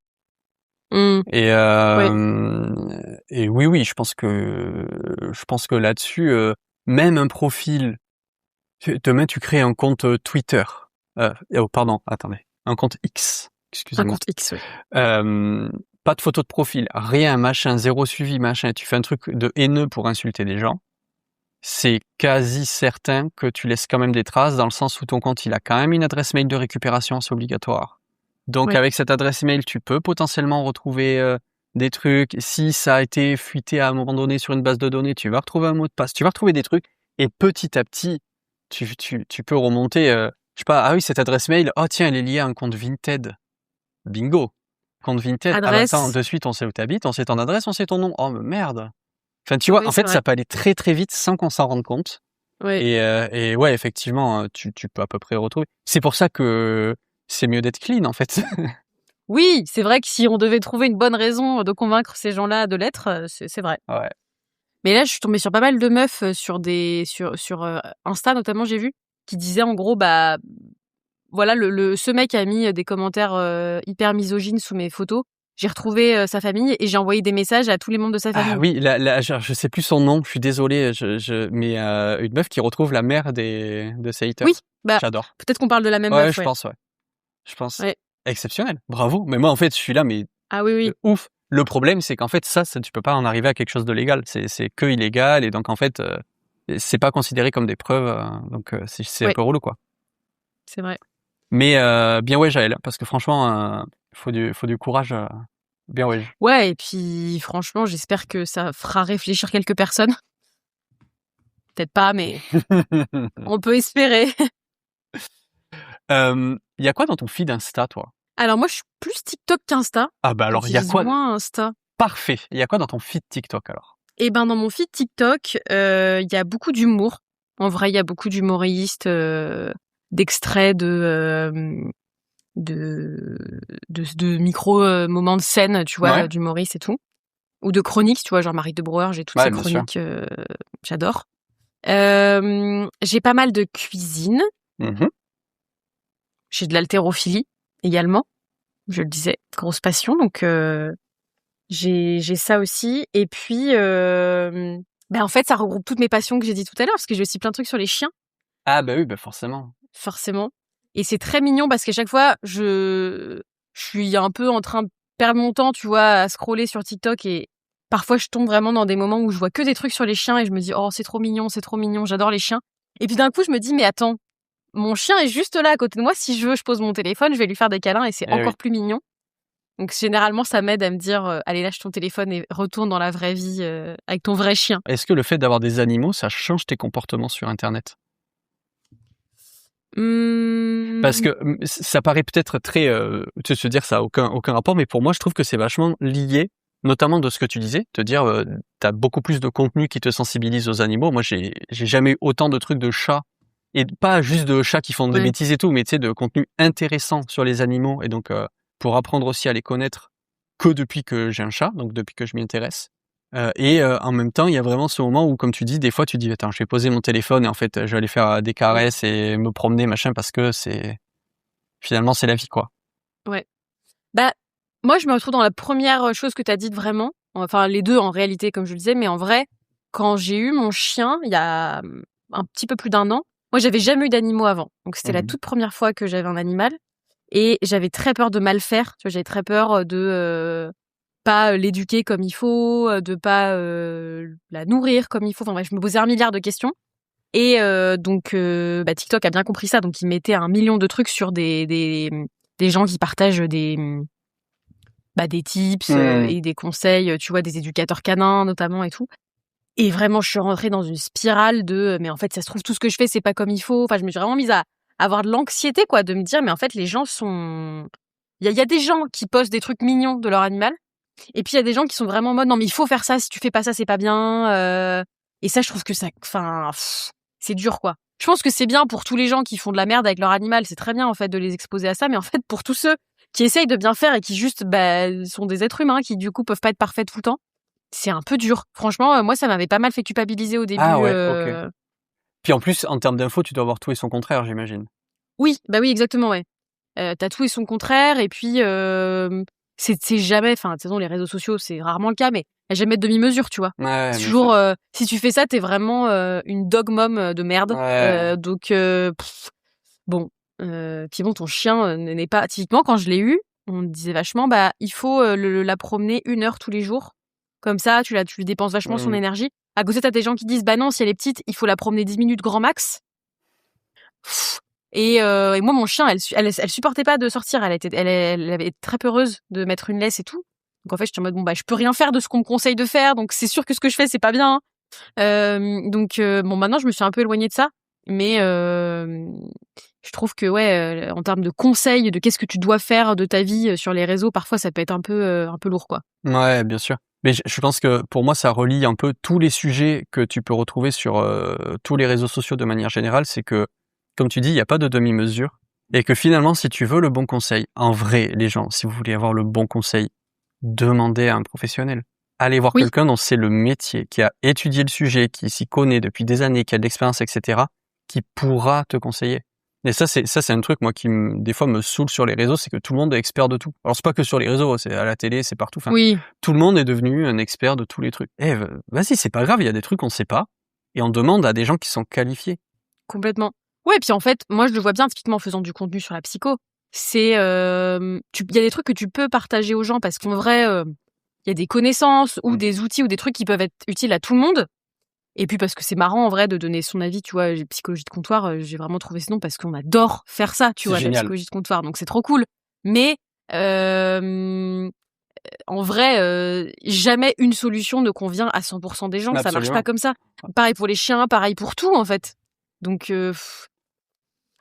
Et, Oui. et oui, je pense que là-dessus, même un profil, demain tu crées un compte Twitter, pardon, attendez, un compte X, Un excusez-moi, compte X, oui. pas de photo de profil, rien, machin, zéro suivi, machin, tu fais un truc de haineux pour insulter des gens, c'est quasi certain que tu laisses quand même des traces dans le sens où ton compte il a quand même une adresse mail de récupération, c'est obligatoire. Donc Oui. avec cette adresse email, tu peux potentiellement retrouver des trucs. Si ça a été fuité à un moment donné sur une base de données, tu vas retrouver un mot de passe, tu vas retrouver des trucs. Et petit à petit, tu peux remonter. Je sais pas. Ah oui, cette adresse mail. Oh tiens, elle est liée à un compte Vinted. Bingo. Compte Vinted. Ah bah attends, Adresse. de suite, on sait où t'habites, on sait ton adresse, on sait ton nom. Oh mais merde. Enfin, tu vois, Oui, en c'est fait, vrai. ça peut aller très très vite sans qu'on s'en rende compte. Oui. Et ouais, effectivement, tu peux à peu près retrouver. C'est pour ça que c'est mieux d'être clean, en fait. Oui, c'est vrai que si on devait trouver une bonne raison de convaincre ces gens-là de l'être, c'est vrai. Ouais. Mais là, je suis tombée sur pas mal de meufs sur Insta notamment, j'ai vu, qui disaient en gros, voilà, ce mec a mis des commentaires hyper misogynes sous mes photos. J'ai retrouvé sa famille et j'ai envoyé des messages à tous les membres de sa Ah famille. oui, je sais plus son nom, je suis désolé, mais une meuf qui retrouve la mère de ses haters. Oui, J'adore. peut-être qu'on parle de la même Ouais, meuf, je ouais. pense, ouais. Je pense. Ouais. Exceptionnel. Bravo. Mais moi, en fait, je suis là, mais Ah oui, oui. ouf. Le problème, c'est qu'en fait, ça, tu peux pas en arriver à quelque chose de légal. C'est que illégal, et donc, en fait, c'est pas considéré comme des preuves, donc, c'est un Ouais, peu relou, quoi. c'est vrai. Mais, bien ouais, Jaël, parce que franchement, faut du courage, bien ouais. Ouais, et puis franchement, j'espère que ça fera réfléchir quelques personnes. Peut-être pas, mais on peut espérer. Il y a quoi dans ton feed Insta, toi? Alors moi, je suis plus TikTok qu'Insta. Ah bah alors, il y a J'utilise quoi? moins Insta. Parfait. Il y a quoi dans ton feed TikTok, alors? Et dans mon feed TikTok, il y a beaucoup d'humour. En vrai, il y a beaucoup d'humoristes, d'extraits de micro moments de scène, tu vois, Ouais. d'humoristes et tout. ou de chroniques, tu vois, genre Marie de Brouwer, j'ai toutes Ouais, ces bien sûr. chroniques, j'adore. J'ai pas mal de cuisine, Mhm. j'ai de l'haltérophilie également, je le disais, grosse passion, donc j'ai ça aussi. Et puis, en fait, ça regroupe toutes mes passions que j'ai dit tout à l'heure, parce que j'ai aussi plein de trucs sur les chiens, Ah bah oui, bah forcément. forcément. Et c'est très mignon parce qu'à chaque fois, je suis un peu en train de perdre mon temps, tu vois, à scroller sur TikTok, et parfois je tombe vraiment dans des moments où je vois que des trucs sur les chiens et je me dis, oh, c'est trop mignon, j'adore les chiens. Et puis d'un coup, je me dis, mais attends, mon chien est juste là à côté de moi. Si je veux, je pose mon téléphone, je vais lui faire des câlins et c'est Eh oui. encore plus mignon. Donc généralement, ça m'aide à me dire, allez, lâche ton téléphone et retourne dans la vraie vie avec ton vrai chien. Est-ce que le fait d'avoir des animaux, ça change tes comportements sur Internet? Parce que ça paraît peut-être très, tu sais, se dire ça a aucun rapport, mais pour moi, je trouve que c'est vachement lié, notamment de ce que tu disais, te dire, tu as beaucoup plus de contenu qui te sensibilise aux animaux. Moi, j'ai jamais eu autant de trucs de chats, et pas juste de chats qui font des Ouais. bêtises et tout, mais tu sais, de contenu intéressant sur les animaux, et donc pour apprendre aussi à les connaître, que depuis que j'ai un chat, donc depuis que je m'y intéresse. En même temps, il y a vraiment ce moment où, comme tu dis, des fois tu dis: «Attends, je vais poser mon téléphone et en fait, je vais aller faire, des Mm. caresses et me promener machin», parce que finalement c'est la vie, quoi. Ouais. Bah, moi, je me retrouve dans la première chose que tu as dite vraiment. Enfin, les deux en réalité, comme je le disais, mais en vrai, quand j'ai eu mon chien, il y a un petit peu plus d'1 an, moi, j'avais jamais eu d'animaux avant. Donc, c'était la Mmh. toute première fois que j'avais un animal et j'avais très peur de mal faire. Tu vois, j'avais très peur de pas l'éduquer comme il faut, de pas la nourrir comme il faut. Enfin bref, je me posais 1 milliard de questions. Et donc, TikTok a bien compris ça. Donc, il mettait 1 million de trucs sur des gens qui partagent des tips Mmh. et des conseils, tu vois, des éducateurs canins notamment et tout. Et vraiment, je suis rentrée dans une spirale de mais en fait, ça se trouve, tout ce que je fais, c'est pas comme il faut. Enfin, je me suis vraiment mise à avoir de l'anxiété, quoi, de me dire, mais en fait, les gens sont. Il y a des gens qui postent des trucs mignons de leur animal, et puis il y a des gens qui sont vraiment en mode, non, mais il faut faire ça, si tu fais pas ça, c'est pas bien. Et ça, je trouve que ça. Enfin, c'est dur, quoi. Je pense que c'est bien pour tous les gens qui font de la merde avec leur animal, c'est très bien, en fait, de les exposer à ça, mais en fait, pour tous ceux qui essayent de bien faire et qui juste sont des êtres humains qui, du coup, peuvent pas être parfaits tout le temps, c'est un peu dur. Franchement, moi, ça m'avait pas mal fait culpabiliser au Ah début. ouais, OK. Puis en plus, en termes d'infos, tu dois avoir tout et son contraire, j'imagine? Oui, bah oui, exactement, ouais. Tu tout et son contraire, et puis, c'est jamais, enfin, de toute façon, les réseaux sociaux, c'est rarement le cas, mais y a jamais de demi-mesure, tu vois? Ouais, C'est bien sûr. toujours, si tu fais ça, t'es vraiment, une dog mom, de merde. Ouais. Donc, bon, puis bon, ton chien, n'est pas typiquement, quand je l'ai eu, on me disait vachement, bah, il faut, la promener 1 heure tous les jours. Comme ça, tu lui dépenses vachement son Mmh. énergie. À côté, t'as des gens qui disent: «Bah non, si elle est petite, il faut la promener 10 minutes grand max». Et moi, mon chien, elle supportait pas de sortir. Elle avait été très peureuse de mettre une laisse et tout. Donc en fait, j'étais en mode, bon, bah, je peux rien faire de ce qu'on me conseille de faire, donc c'est sûr que ce que je fais, c'est pas bien. Donc bon, maintenant, je me suis un peu éloignée de ça, mais je trouve que, ouais, en termes de conseils, de qu'est-ce que tu dois faire de ta vie sur les réseaux, parfois, ça peut être un peu lourd, quoi. Ouais, bien sûr. Mais je pense que pour moi, ça relie un peu tous les sujets que tu peux retrouver sur, tous les réseaux sociaux de manière générale. C'est que, comme tu dis, il y a pas de demi-mesure, et que finalement, si tu veux le bon conseil, en vrai, les gens, si vous voulez avoir le bon conseil, demandez à un professionnel. Allez voir Oui, quelqu'un dont c'est le métier, qui a étudié le sujet, qui s'y connaît depuis des années, qui a de l'expérience, et cetera, qui pourra te conseiller. Et ça c'est un truc, moi, qui des fois me saoule sur les réseaux, c'est que tout le monde est expert de tout. Alors c'est pas que sur les réseaux, c'est à la télé, c'est partout, enfin, oui, tout le monde est devenu un expert de tous les trucs. Vas-y, c'est pas grave, il y a des trucs qu'on sait pas, et on demande à des gens qui sont qualifiés. complètement. Ouais, puis en fait, moi, je le vois bien typiquement en faisant du contenu sur la psycho. C'est, il y a des trucs que tu peux partager aux gens parce qu'en vrai, il y a des connaissances ou Mmh. des outils ou des trucs qui peuvent être utiles à tout le monde. Et puis parce que c'est marrant en vrai de donner son avis, tu vois? Psychologie de comptoir, j'ai vraiment trouvé ce nom parce qu'on adore faire ça, tu C'est vois? De la génial. psychologie de comptoir, donc c'est trop cool. Mais, en vrai, jamais une solution ne convient à 100 des gens, ça marche pas Absolument. comme ça. Pareil pour les chiens, pareil pour tout, en fait. Donc,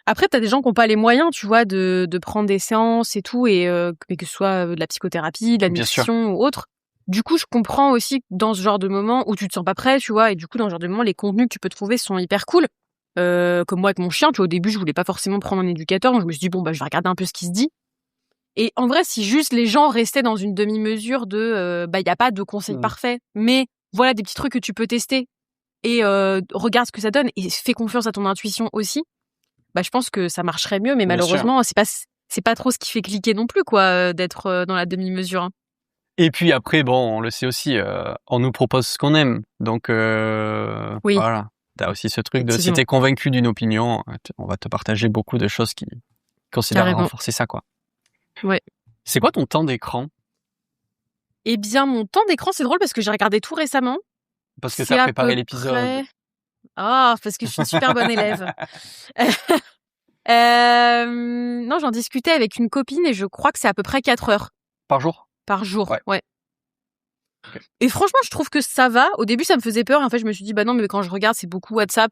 après, t'as des gens qui ont pas les moyens, tu vois, de prendre des séances et tout, et que ce soit de la psychothérapie, de la Bien sûr. nutrition ou autre. Du coup, je comprends aussi que dans ce genre de moment où tu te sens pas prêt, tu vois, et du coup, dans ce genre de moment, les contenus que tu peux trouver sont hyper cool. Comme moi avec mon chien, tu vois, au début, je voulais pas forcément prendre un éducateur, donc je me suis dit, bon, bah, je vais regarder un peu ce qui se dit. Et en vrai, si juste les gens restaient dans une demi-mesure de, il y a pas de conseils parfaits, mais voilà des petits trucs que tu peux tester et regarde ce que ça donne et fais confiance à ton intuition aussi. Je pense que ça marcherait mieux, mais Bien malheureusement, c'est pas trop ce qui fait cliquer non plus, quoi, d'être dans la demi-mesure. Hein. Et puis après, bon, on le sait aussi, on nous propose ce qu'on aime. Donc, Oui. voilà. T'as aussi ce truc de si Effectivement. t'es convaincu d'une opinion, on va te partager beaucoup de choses qui considèrent à Carrément. renforcer ça, quoi. Ouais. C'est quoi ton temps d'écran? Eh bien, mon temps d'écran, c'est drôle parce que j'ai regardé tout récemment. Parce que C'est t'as à préparé peu l'épisode. près... Ah, parce que je suis une super bonne élève. Non, j'en discutais avec une copine et je crois que c'est à peu près 4 heures Par jour? par jour. Ouais. Ouais. Ok. Et franchement, je trouve que ça va. Au début, ça me faisait peur. Et en fait, je me suis dit, non, mais quand je regarde, c'est beaucoup WhatsApp.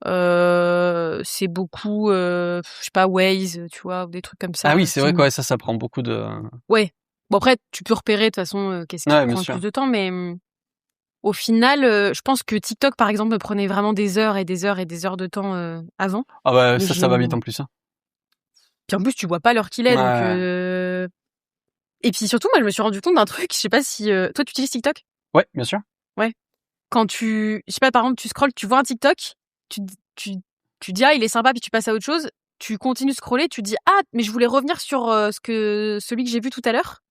C'est beaucoup, je sais pas, Waze, tu vois, ou des trucs comme ça. Ah oui, c'est vrai que ça prend beaucoup de... Ouais. Bon, après, tu peux repérer de toute façon qu'est-ce qui Ouais, bien prend le sûr. plus de temps, mais au final, je pense que TikTok, par exemple, me prenait vraiment des heures et des heures et des heures de temps avant. Ah bah, Mais ça va vite en plus. Hein. Puis en plus, tu vois pas l'heure qu'il est, donc... Ouais. Et puis surtout, moi, je me suis rendu compte d'un truc. Je sais pas si... Toi, tu utilises TikTok? Ouais, bien sûr. Ouais. Quand je sais pas, par exemple, tu scrolles, tu vois un TikTok, tu dis, il est sympa, puis tu passes à autre chose. Tu continues de scroller, tu dis, mais je voulais revenir sur celui que j'ai vu tout à l'heure.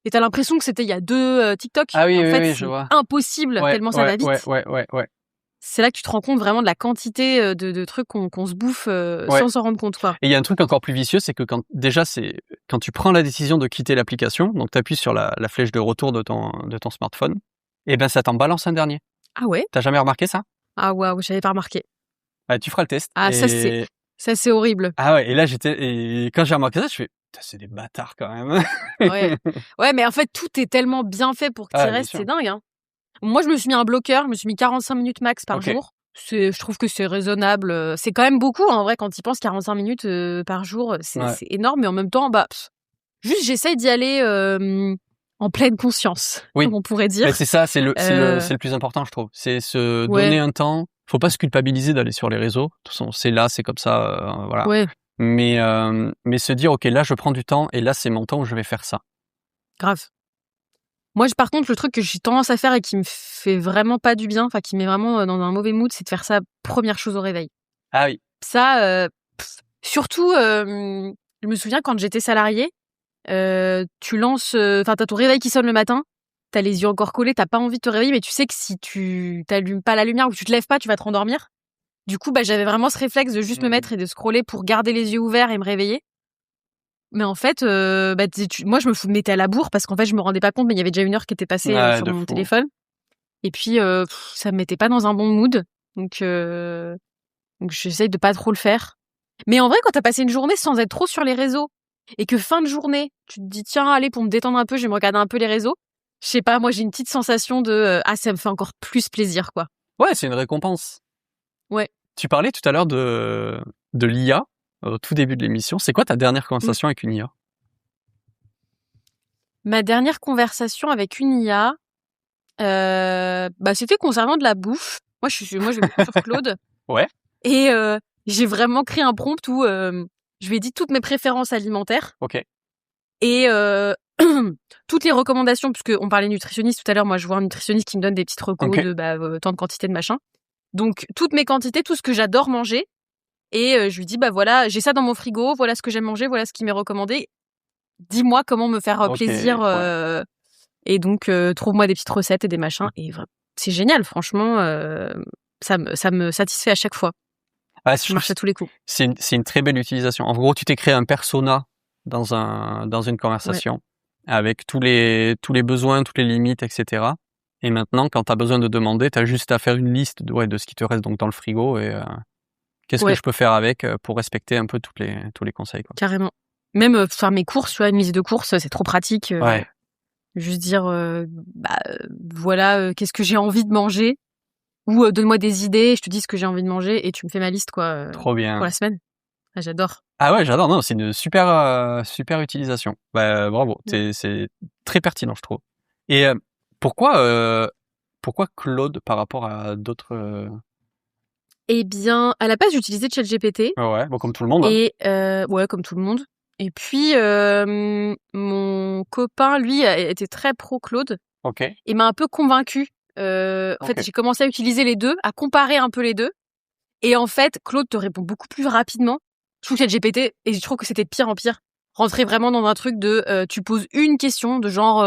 Et t'as l'impression que c'était il y a 2 TikTok. Ah oui, Et en fait, oui, c'est je vois. impossible tellement ça va vite. Ouais. C'est là que tu te rends compte vraiment de la quantité de trucs qu'on se bouffe sans s'en rendre compte, quoi. Et il y a un truc encore plus vicieux, c'est que quand tu prends la décision de quitter l'application, donc tu appuies sur la flèche de retour de ton smartphone, et ben ça t'en balance un dernier. Ah ouais? T'as jamais remarqué ça? Ah waouh, j'avais pas remarqué. Ouais, tu feras le test. Ah, ça c'est horrible. Ah ouais, et là et quand j'ai remarqué ça, je fais, putain, c'est des bâtards quand même. Ouais. Ouais, mais en fait, tout est tellement bien fait pour que tu y Bien restes, sûr. c'est dingue, hein. Moi, je me suis mis un bloqueur, je me suis mis 45 minutes max par Ok. jour. Je trouve que c'est raisonnable. C'est quand même beaucoup, en vrai, quand tu y penses, 45 minutes par jour, c'est énorme, mais en même temps, juste j'essaye d'y aller en pleine conscience, Oui. comme on pourrait dire. Mais c'est ça, c'est le plus important, je trouve. C'est se donner un temps. Faut pas se culpabiliser d'aller sur les réseaux. De toute façon, c'est là, c'est comme ça, voilà. Ouais, Mais se dire, ok, là, je prends du temps et là, c'est mon temps où je vais faire ça. grave. Moi, par contre, le truc que j'ai tendance à faire et qui me fait vraiment pas du bien, enfin, qui me met vraiment dans un mauvais mood, c'est de faire ça première chose au réveil. Ah oui. Ça, surtout, je me souviens quand j'étais salariée, tu lances, t'as ton réveil qui sonne le matin, t'as les yeux encore collés, t'as pas envie de te réveiller, mais tu sais que si tu t'allumes pas la lumière ou que tu te lèves pas, tu vas te rendormir. Du coup, j'avais vraiment ce réflexe de juste me mettre et de scroller pour garder les yeux ouverts et me réveiller. Mais en fait, moi, je me mettais à la bourre parce qu'en fait, je me rendais pas compte, mais il y avait déjà 1 heure qui était passée sur mon téléphone. Et puis, ça me mettait pas dans un bon mood. Donc j'essaye de pas trop le faire. Mais en vrai, quand t'as passé une journée sans être trop sur les réseaux et que fin de journée, tu te dis, tiens, allez, pour me détendre un peu, je vais me regarder un peu les réseaux. Je sais pas, moi, j'ai une petite sensation de, ça me fait encore plus plaisir, quoi. Ouais, c'est une récompense. Ouais. Tu parlais tout à l'heure de l'IA au tout début de l'émission. C'est quoi ta dernière conversation avec une IA? Ma dernière conversation avec une IA, c'était concernant de la bouffe. Moi, je vais beaucoup sur Claude. Ouais. Et j'ai vraiment créé un prompt où je lui ai dit toutes mes préférences alimentaires. Ok. Et toutes les recommandations, puisque on parlait nutritionniste tout à l'heure, moi je vois un nutritionniste qui me donne des petites recos de tant de quantité de machin. Donc toutes mes quantités, tout ce que j'adore manger. Et je lui dis, voilà, j'ai ça dans mon frigo, voilà ce que j'aime manger, voilà ce qui m'est recommandé. Dis-moi comment me faire plaisir. Et donc, trouve-moi des petites recettes et des machins. Et c'est génial, franchement. Ça me satisfait à chaque fois. Ah, ça marche à tous les coups. C'est une très belle utilisation. En gros, tu t'es créé un persona dans une conversation avec tous les besoins, toutes les limites, etc. Et maintenant, quand tu as besoin de demander, tu as juste à faire une liste de ce qui te reste donc dans le frigo et qu'est-ce que je peux faire avec pour respecter un peu tous les conseils, quoi. Carrément. Même faire mes courses, tu vois, une liste de courses, c'est trop pratique. Ouais. Juste dire, voilà, qu'est-ce que j'ai envie de manger, ou donne-moi des idées, je te dis ce que j'ai envie de manger et tu me fais ma liste, quoi. Trop bien. Pour la semaine. Ah, j'adore. Ah ouais, j'adore. Non, c'est une super utilisation. Bravo. C'est très pertinent, je trouve. Et pourquoi Claude par rapport à d'autres Eh bien, à la base, j'utilisais ChatGPT. Ouais, bon, comme tout le monde. Et comme tout le monde. Et puis, mon copain, lui, était très pro Claude. Ok. Et m'a un peu convaincue. En fait, Ok. j'ai commencé à utiliser les deux, à comparer un peu les deux. Et en fait, Claude te répond beaucoup plus rapidement. Je trouve que ChatGPT, et je trouve que c'était de pire en pire, rentrer vraiment dans un truc de tu poses une question de genre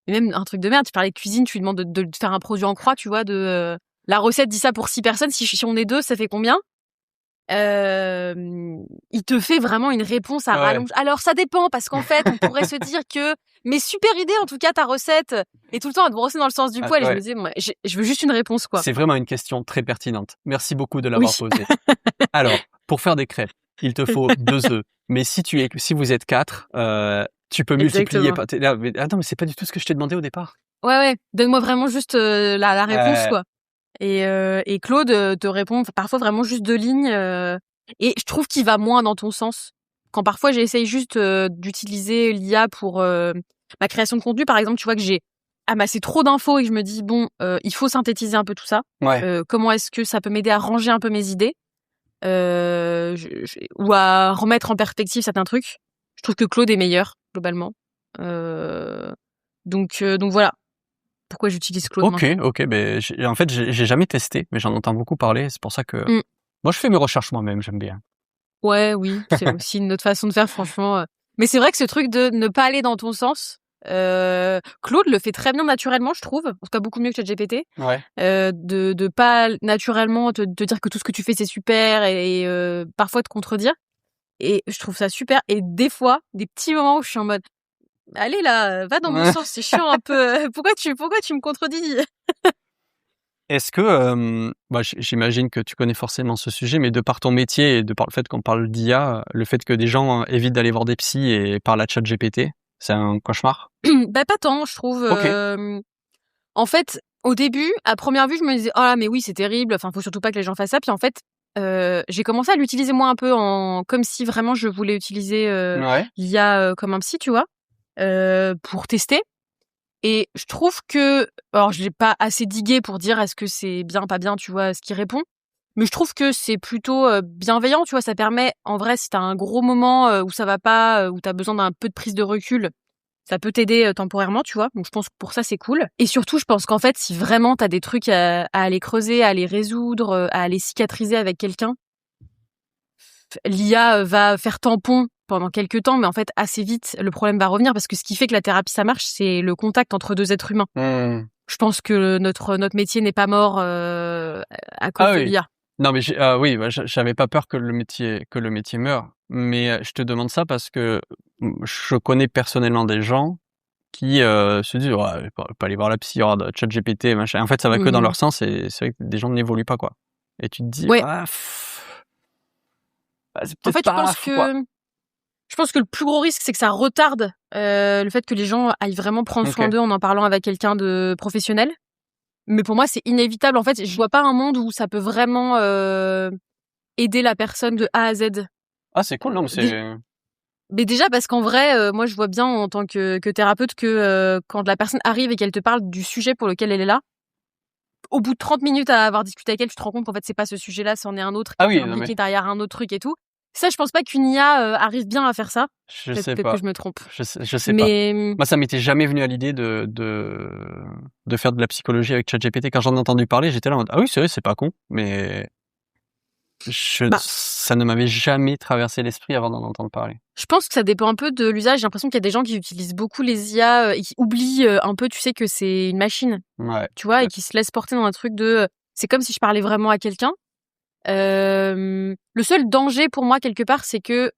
et même un truc de merde, tu parlais de cuisine, tu lui demandes de faire un produit en croix, tu vois, de la recette dit ça pour 6 personnes, si on est 2, ça fait combien? Il te fait vraiment une réponse à Ouais. rallonge. Alors ça dépend parce qu'en fait, on pourrait se dire que mais super idée en tout cas ta recette, et tout le temps à te brosser dans le sens du poil, et je Ouais. me disais moi, je veux juste une réponse quoi. C'est vraiment une question très pertinente. Merci beaucoup de Oui. l'avoir posée. Alors, pour faire des crêpes, il te faut 2 œufs. Mais si vous êtes 4, tu peux multiplier Exactement. par... Attends, mais c'est pas du tout ce que je t'ai demandé au départ. Ouais, donne-moi vraiment juste la réponse Euh, quoi. Et Claude te répond parfois vraiment juste 2 lignes, et je trouve qu'il va moins dans ton sens. Quand parfois j'essaye juste d'utiliser l'IA pour ma création de contenu, par exemple, tu vois que j'ai amassé trop d'infos et que je me dis bon, il faut synthétiser un peu tout ça. ouais. Comment est-ce que ça peut m'aider à ranger un peu mes idées, ou à remettre en perspective certains trucs. Je trouve que Claude est meilleur globalement. Donc voilà pourquoi j'utilise Claude maintenant. Ok. Ben, en fait, j'ai jamais testé, mais j'en entends beaucoup parler. C'est pour ça que Mm. moi, je fais mes recherches moi-même. J'aime bien. Ouais, oui, c'est aussi une autre façon de faire, franchement. Mais c'est vrai que ce truc de ne pas aller dans ton sens, Claude le fait très bien naturellement, je trouve. En tout cas, beaucoup mieux que ChatGPT. Ouais. De pas naturellement te dire que tout ce que tu fais c'est super, et parfois te contredire. Et je trouve ça super. Et des fois, des petits moments où je suis en mode, allez là, va dans mon sens, c'est chiant un peu. Pourquoi tu me contredis? Est-ce que, j'imagine que tu connais forcément ce sujet, mais de par ton métier et de par le fait qu'on parle d'IA, le fait que des gens évitent d'aller voir des psys et parlent à ChatGPT, c'est un cauchemar? Bah pas tant, je trouve. Ok. En fait, au début, à première vue, je me disais oh là mais oui c'est terrible. Enfin, faut surtout pas que les gens fassent ça. Puis en fait, j'ai commencé à l'utiliser moi un peu en comme si vraiment je voulais utiliser Ouais. l'IA comme un psy, tu vois, pour tester. Et je trouve que, alors je l'ai pas assez digué pour dire est-ce que c'est bien, pas bien, tu vois, ce qu'il répond. Mais je trouve que c'est plutôt bienveillant, tu vois. Ça permet, en vrai, si t'as un gros moment où ça va pas, où t'as besoin d'un peu de prise de recul, ça peut t'aider temporairement, tu vois. Donc je pense que pour ça c'est cool. Et surtout, je pense qu'en fait, si vraiment t'as des trucs à aller creuser, à aller résoudre, à aller cicatriser avec quelqu'un, l'IA va faire tampon pendant quelques temps, mais en fait assez vite le problème va revenir, parce que ce qui fait que la thérapie ça marche, c'est le contact entre deux êtres humains. Mmh. Je pense que notre métier n'est pas mort à cause Ah de oui. l'IA. Non, mais oui, j'avais pas peur que le métier meure, mais je te demande ça parce que je connais personnellement des gens qui se disent ouais, je vais pas aller voir la psy, regarde ChatGPT, machin. En fait, ça va que dans leur sens, et c'est vrai que des gens n'évoluent pas quoi. Et tu te dis Ouais. c'est En peut-être fait, pas fou quoi. je pense que le plus gros risque, c'est que ça retarde le fait que les gens aillent vraiment prendre soin Ok. d'eux en parlant avec quelqu'un de professionnel. Mais pour moi, c'est inévitable. En fait, je vois pas un monde où ça peut vraiment aider la personne de A à Z. Ah, c'est cool, non, mais Dé- c'est... Mais déjà parce qu'en vrai, moi, je vois bien en tant que thérapeute que quand la personne arrive et qu'elle te parle du sujet pour lequel elle est là, au bout de 30 minutes à avoir discuté avec elle, tu te rends compte qu'en fait, c'est pas ce sujet-là, c'en est un autre Ah qui est oui, non mais impliqué derrière un autre truc et tout. Ça, je pense pas qu'une IA arrive bien à faire ça. je sais Peut-être que pas. je me trompe. Je sais pas. Mais Moi, ça m'était jamais venu à l'idée de faire de la psychologie avec ChatGPT. Quand j'en ai entendu parler, j'étais là en mode ah oui, c'est vrai, c'est pas con, mais bah, ça ne m'avait jamais traversé l'esprit avant d'en entendre parler. je pense que ça dépend un peu de l'usage. J'ai l'impression qu'il y a des gens qui utilisent beaucoup les IA et qui oublient un peu, tu sais, que c'est une machine, Ouais. tu vois, et qui se laissent porter dans un truc de c'est comme si je parlais vraiment à quelqu'un. Le seul danger pour moi quelque part, c'est que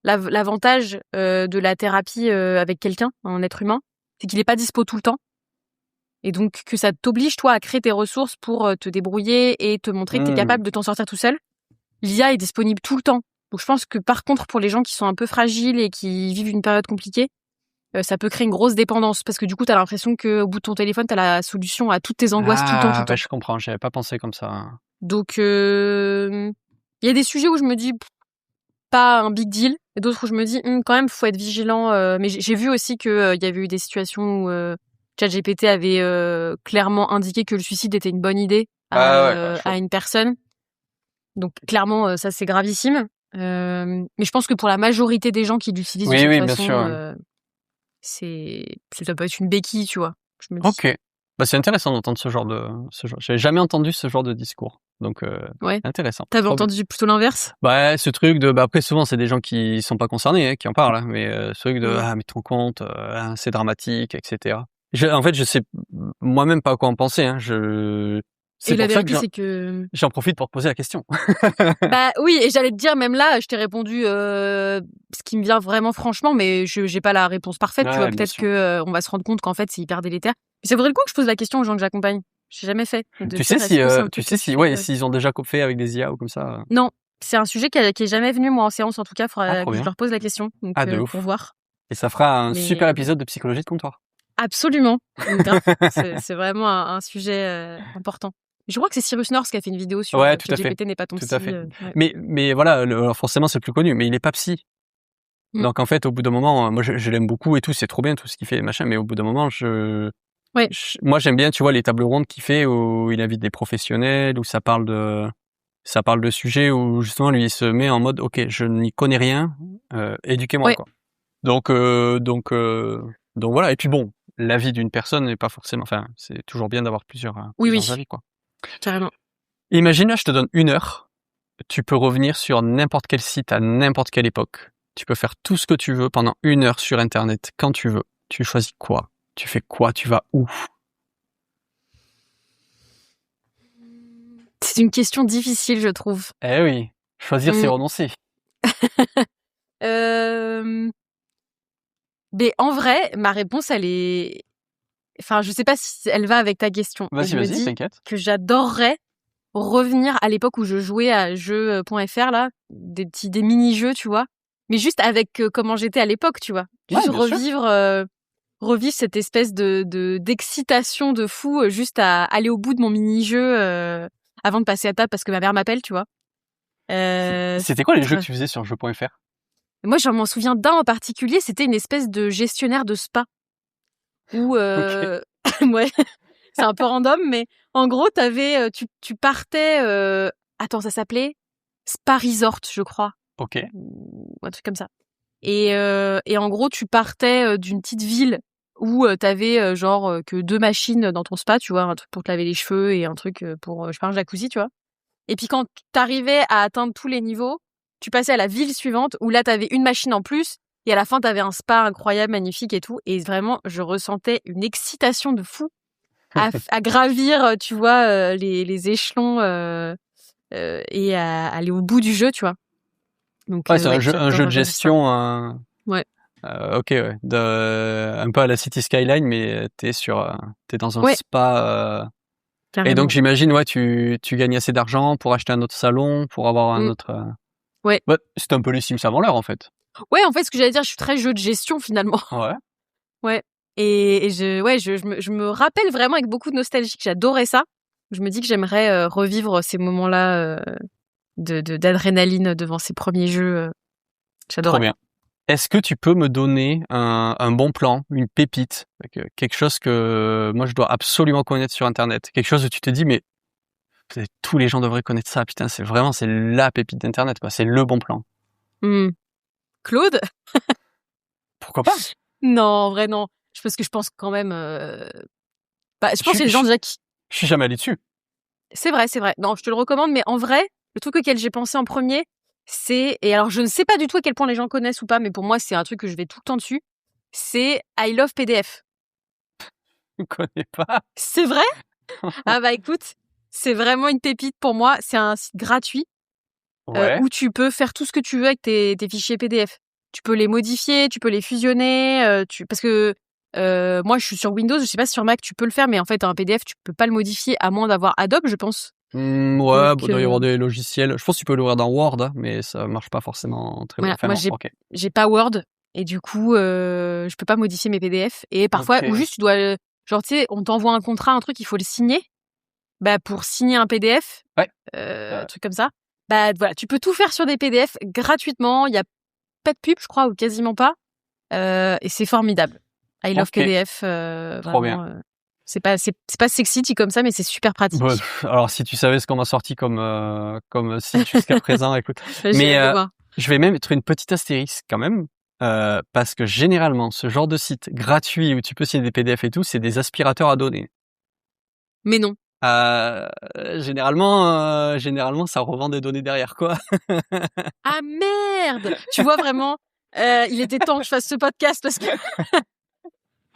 l'avantage de la thérapie avec quelqu'un, un être humain, c'est qu'il est pas dispo tout le temps, et donc que ça t'oblige toi à créer tes ressources pour te débrouiller et te montrer que t'es capable de t'en sortir tout seul. L'IA est disponible tout le temps, donc je pense que par contre pour les gens qui sont un peu fragiles et qui vivent une période compliquée, ça peut créer une grosse dépendance, parce que du coup t'as l'impression que au bout de ton téléphone t'as la solution à toutes tes angoisses tout le temps, tout Ah, le bah, temps. je comprends, j'avais pas pensé comme ça. Donc il y a des sujets où je me dis pas un big deal, et d'autres où je me dis quand même faut être vigilant. Mais j'ai vu aussi que il y avait eu des situations où ChatGPT avait clairement indiqué que le suicide était une bonne idée Ah ouais, à chaud. une personne. Donc clairement ça c'est gravissime. Mais je pense que pour la majorité des gens qui l'utilisent de Oui, cette oui, bien façon, sûr. Ouais. ça peut être une béquille, tu vois. Je me dis. Ok. Bah, c'est intéressant d'entendre j'avais jamais entendu ce genre de discours. Donc, Ouais. intéressant. T'avais Trop bien. entendu plutôt l'inverse? Bah, ce truc de, bah, après, souvent, c'est des gens qui sont pas concernés, hein, qui en parlent, hein, mais, ce truc de, Mm. ah, mais te rends compte, hein, c'est dramatique, etc. En fait, je sais moi-même pas quoi en penser, hein. C'est Et la pour ça que vérité, c'est que... j'en profite pour te poser la question. Bah oui, et j'allais te dire, même là, je t'ai répondu ce qui me vient vraiment franchement, mais j'ai pas la réponse parfaite, tu vois. Ouais, bien Peut-être sûr. que on va se rendre compte qu'en fait, c'est hyper délétère. Mais ça vaudrait le coup que je pose la question aux gens que j'accompagne. J'ai jamais fait. De Tu dire, sais est-ce que c'est un tu truc sais que tu si, fais ouais, s'ils ont déjà fait avec des IA ou comme ça. Non, c'est un sujet qui est jamais venu, moi, en séance, en tout cas. Ah, Faudra trop que je bien. leur pose la question, donc, Ah, de pour ouf. voir. Et ça fera un Mais super épisode de psychologie de comptoir. absolument. Grave. C'est vraiment un sujet important. Je crois que c'est Cyrus North qui a fait une vidéo sur Ouais, tout à fait. ChatGPT n'est pas ton Tout psy. à fait. Ouais. Mais voilà, alors forcément, c'est le plus connu, mais il est pas psy. Mm. Donc, en fait, au bout d'un moment, moi, je l'aime beaucoup et tout, c'est trop bien tout ce qu'il fait, machin, mais au bout d'un moment, Ouais. moi, j'aime bien, tu vois, les tables rondes qu'il fait où il invite des professionnels, où ça parle de sujets où, justement, lui, il se met en mode, OK, je n'y connais rien, éduquez-moi, Ouais. quoi. Donc voilà. Et puis bon, l'avis d'une personne n'est pas forcément, enfin, c'est toujours bien d'avoir plusieurs Oui, avis, quoi. carrément. Imagine, là, je te donne 1 heure. Tu peux revenir sur n'importe quel site à n'importe quelle époque. Tu peux faire tout ce que tu veux pendant 1 heure sur Internet, quand tu veux. Tu choisis quoi? Tu fais quoi? Tu vas où? C'est une question difficile, je trouve. Eh oui, choisir, c'est renoncer. Mais en vrai, ma réponse, elle est... Enfin, je sais pas si elle va avec ta question. Mais je me Vas-y, dis t'inquiète. que j'adorerais revenir à l'époque où je jouais à jeux.fr, là, des mini-jeux, tu vois. Mais juste avec comment j'étais à l'époque, tu vois. Juste Ouais, bien sûr. revivre cette espèce d'excitation de fou, juste à aller au bout de mon mini-jeu avant de passer à table parce que ma mère m'appelle, tu vois. C'était quoi les jeux que tu faisais sur jeux.fr? Moi, je m'en souviens d'un en particulier, c'était une espèce de gestionnaire de spa. Où, Ok. ouais, c'est un peu random, mais en gros, tu partais, attends, ça s'appelait Spa Resort, je crois. Ok. Ou un truc comme ça. Et en gros, tu partais d'une petite ville où t'avais genre que 2 machines dans ton spa, tu vois, un truc pour te laver les cheveux et un truc pour, je sais pas, un jacuzzi, tu vois. Et puis quand t'arrivais à atteindre tous les niveaux, tu passais à la ville suivante où là, t'avais une machine en plus et à la fin, t'avais un spa incroyable, magnifique et tout. Et vraiment, je ressentais une excitation de fou à gravir, tu vois, les échelons et à aller au bout du jeu, tu vois. Donc, Ouais, c'est ouais, un jeu j'adore de revivre ça. gestion, Ouais, ok, ouais. Un peu à la City Skyline, mais t'es dans un ouais, spa. Et donc carrément. j'imagine, ouais, tu gagnes assez d'argent pour acheter un autre salon, pour avoir un Mm. autre. Ouais. Ouais, c'était un peu les Sims avant l'heure, en fait. Ouais, en fait, ce que j'allais dire, je suis très jeu de gestion finalement. Ouais. Ouais. Et je me rappelle vraiment avec beaucoup de nostalgie que j'adorais ça. Je me dis que j'aimerais revivre ces moments-là d'adrénaline devant ces premiers jeux. Trop J'adorais. bien. Est-ce que tu peux me donner un bon plan, une pépite, quelque chose que moi je dois absolument connaître sur Internet, quelque chose où tu te dis mais tous les gens devraient connaître ça, putain, c'est la pépite d'Internet, quoi, c'est le bon plan. Claude? Pourquoi pas? Non, en vrai, non. Parce que je pense quand même... Bah, je pense qu'il y a des gens déjà qui... Je suis jamais allé dessus. C'est vrai, c'est vrai. Non, je te le recommande, mais en vrai, le truc auquel j'ai pensé en premier, c'est... Et alors, je ne sais pas du tout à quel point les gens connaissent ou pas, mais pour moi, c'est un truc que je vais tout le temps dessus. C'est I Love PDF. Je connais pas. C'est vrai? Ah bah écoute, c'est vraiment une pépite pour moi. C'est un site gratuit Ouais. où tu peux faire tout ce que tu veux avec tes fichiers PDF. Tu peux les modifier, tu peux les fusionner, parce que moi je suis sur Windows, je sais pas si sur Mac tu peux le faire, mais en fait un PDF tu peux pas le modifier à moins d'avoir Adobe, je pense. Ouais, Donc il doit y avoir des logiciels. Je pense que tu peux l'ouvrir dans Word, hein, mais ça marche pas forcément très bien. voilà, Enfin moi bon, ok. j'ai pas Word et du coup je peux pas modifier mes PDF et parfois Ok. ou juste tu dois genre tu sais on t'envoie un contrat, un truc, il faut le signer. Bah pour signer un PDF, Ouais. truc comme ça. Bah voilà, tu peux tout faire sur des PDF gratuitement, il y a pas de pub, je crois, ou quasiment pas. Et c'est formidable. I love Ok. PDF, Trop vraiment. bien. C'est pas sexy dit comme ça, mais c'est super pratique. Alors si tu savais ce qu'on m'a sorti comme site jusqu'à présent, écoute. J'ai Mais hâte de voir. Je vais même mettre une petite astérisque quand même, parce que généralement, ce genre de site gratuit où tu peux signer des PDF et tout, c'est des aspirateurs à données. Mais non. Généralement, ça revend des données derrière, quoi. Ah merde! Tu vois vraiment, il était temps que je fasse ce podcast parce que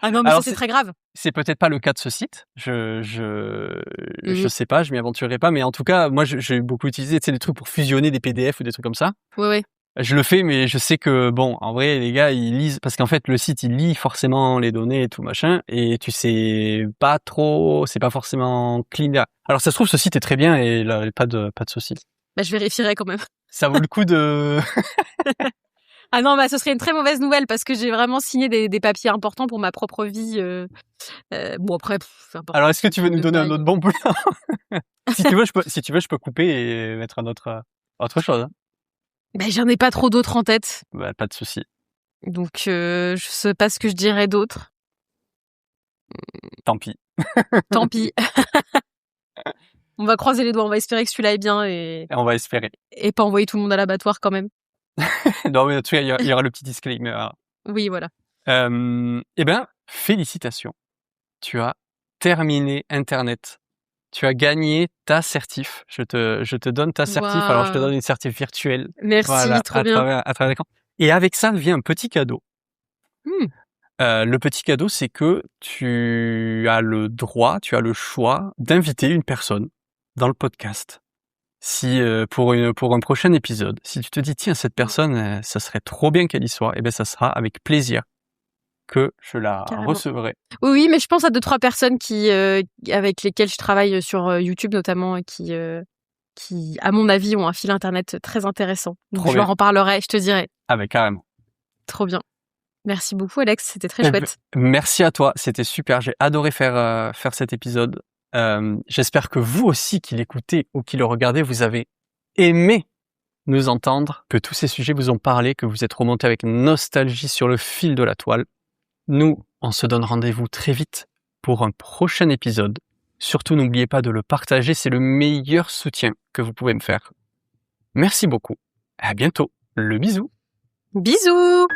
ah non, mais Alors ça c'est très grave. c'est peut-être pas le cas de ce site. Je sais pas, je m'y aventurerai pas, mais en tout cas, moi, j'ai beaucoup utilisé, tu sais, des trucs pour fusionner des PDF ou des trucs comme ça. Ouais. Je le fais, mais je sais que bon, en vrai, les gars, ils lisent parce qu'en fait, le site, il lit forcément les données et tout machin, et tu sais pas trop, c'est pas forcément clean. Alors, ça se trouve, ce site est très bien et là, pas de souci. Bah, je vérifierai quand même. Ça vaut le coup de. Ah non, bah, ce serait une très mauvaise nouvelle parce que j'ai vraiment signé des papiers importants pour ma propre vie. Bon après, c'est important. Alors, est-ce que tu veux nous donner un Détail. autre bon plan? Si tu veux, je peux couper et mettre un autre chose. Hein. Bah, j'en ai pas trop d'autres en tête, Bah, pas de souci. donc je sais pas ce que je dirais d'autre. Tant pis. Tant pis. On va croiser les doigts, on va espérer que celui-là est bien et On va espérer. pas envoyer tout le monde à l'abattoir quand même. Non, mais en tout cas, il y aura le petit disclaimer. Oui, voilà. Eh ben, félicitations. Tu as terminé Internet. Tu as gagné ta certif. Je te donne ta certif. Waouh. Alors, je te donne une certif virtuelle. Merci, Voilà, trop bien. à travers l'écran. Et avec ça vient un petit cadeau. Mmh. Le petit cadeau, c'est que tu as le droit, tu as le choix d'inviter une personne dans le podcast. Si pour un prochain épisode, si tu te dis tiens cette personne, ça serait trop bien qu'elle y soit, et ben ça sera avec plaisir que je la Carrément. recevrai. Oui, mais je pense à 2-3 personnes qui avec lesquelles je travaille sur YouTube notamment et qui à mon avis ont un fil internet très intéressant. Donc Trop je bien. leur en parlerai, je te dirai. Ah ben carrément. Trop bien. Merci beaucoup Alex, c'était très Eh chouette. ben, merci à toi, c'était super. J'ai adoré faire cet épisode. J'espère que vous aussi qui l'écoutez ou qui le regardez, vous avez aimé nous entendre, que tous ces sujets vous ont parlé, que vous êtes remontés avec nostalgie sur le fil de la toile. Nous, on se donne rendez-vous très vite pour un prochain épisode. Surtout, n'oubliez pas de le partager, c'est le meilleur soutien que vous pouvez me faire. Merci beaucoup. À bientôt. Le bisou. Bisous.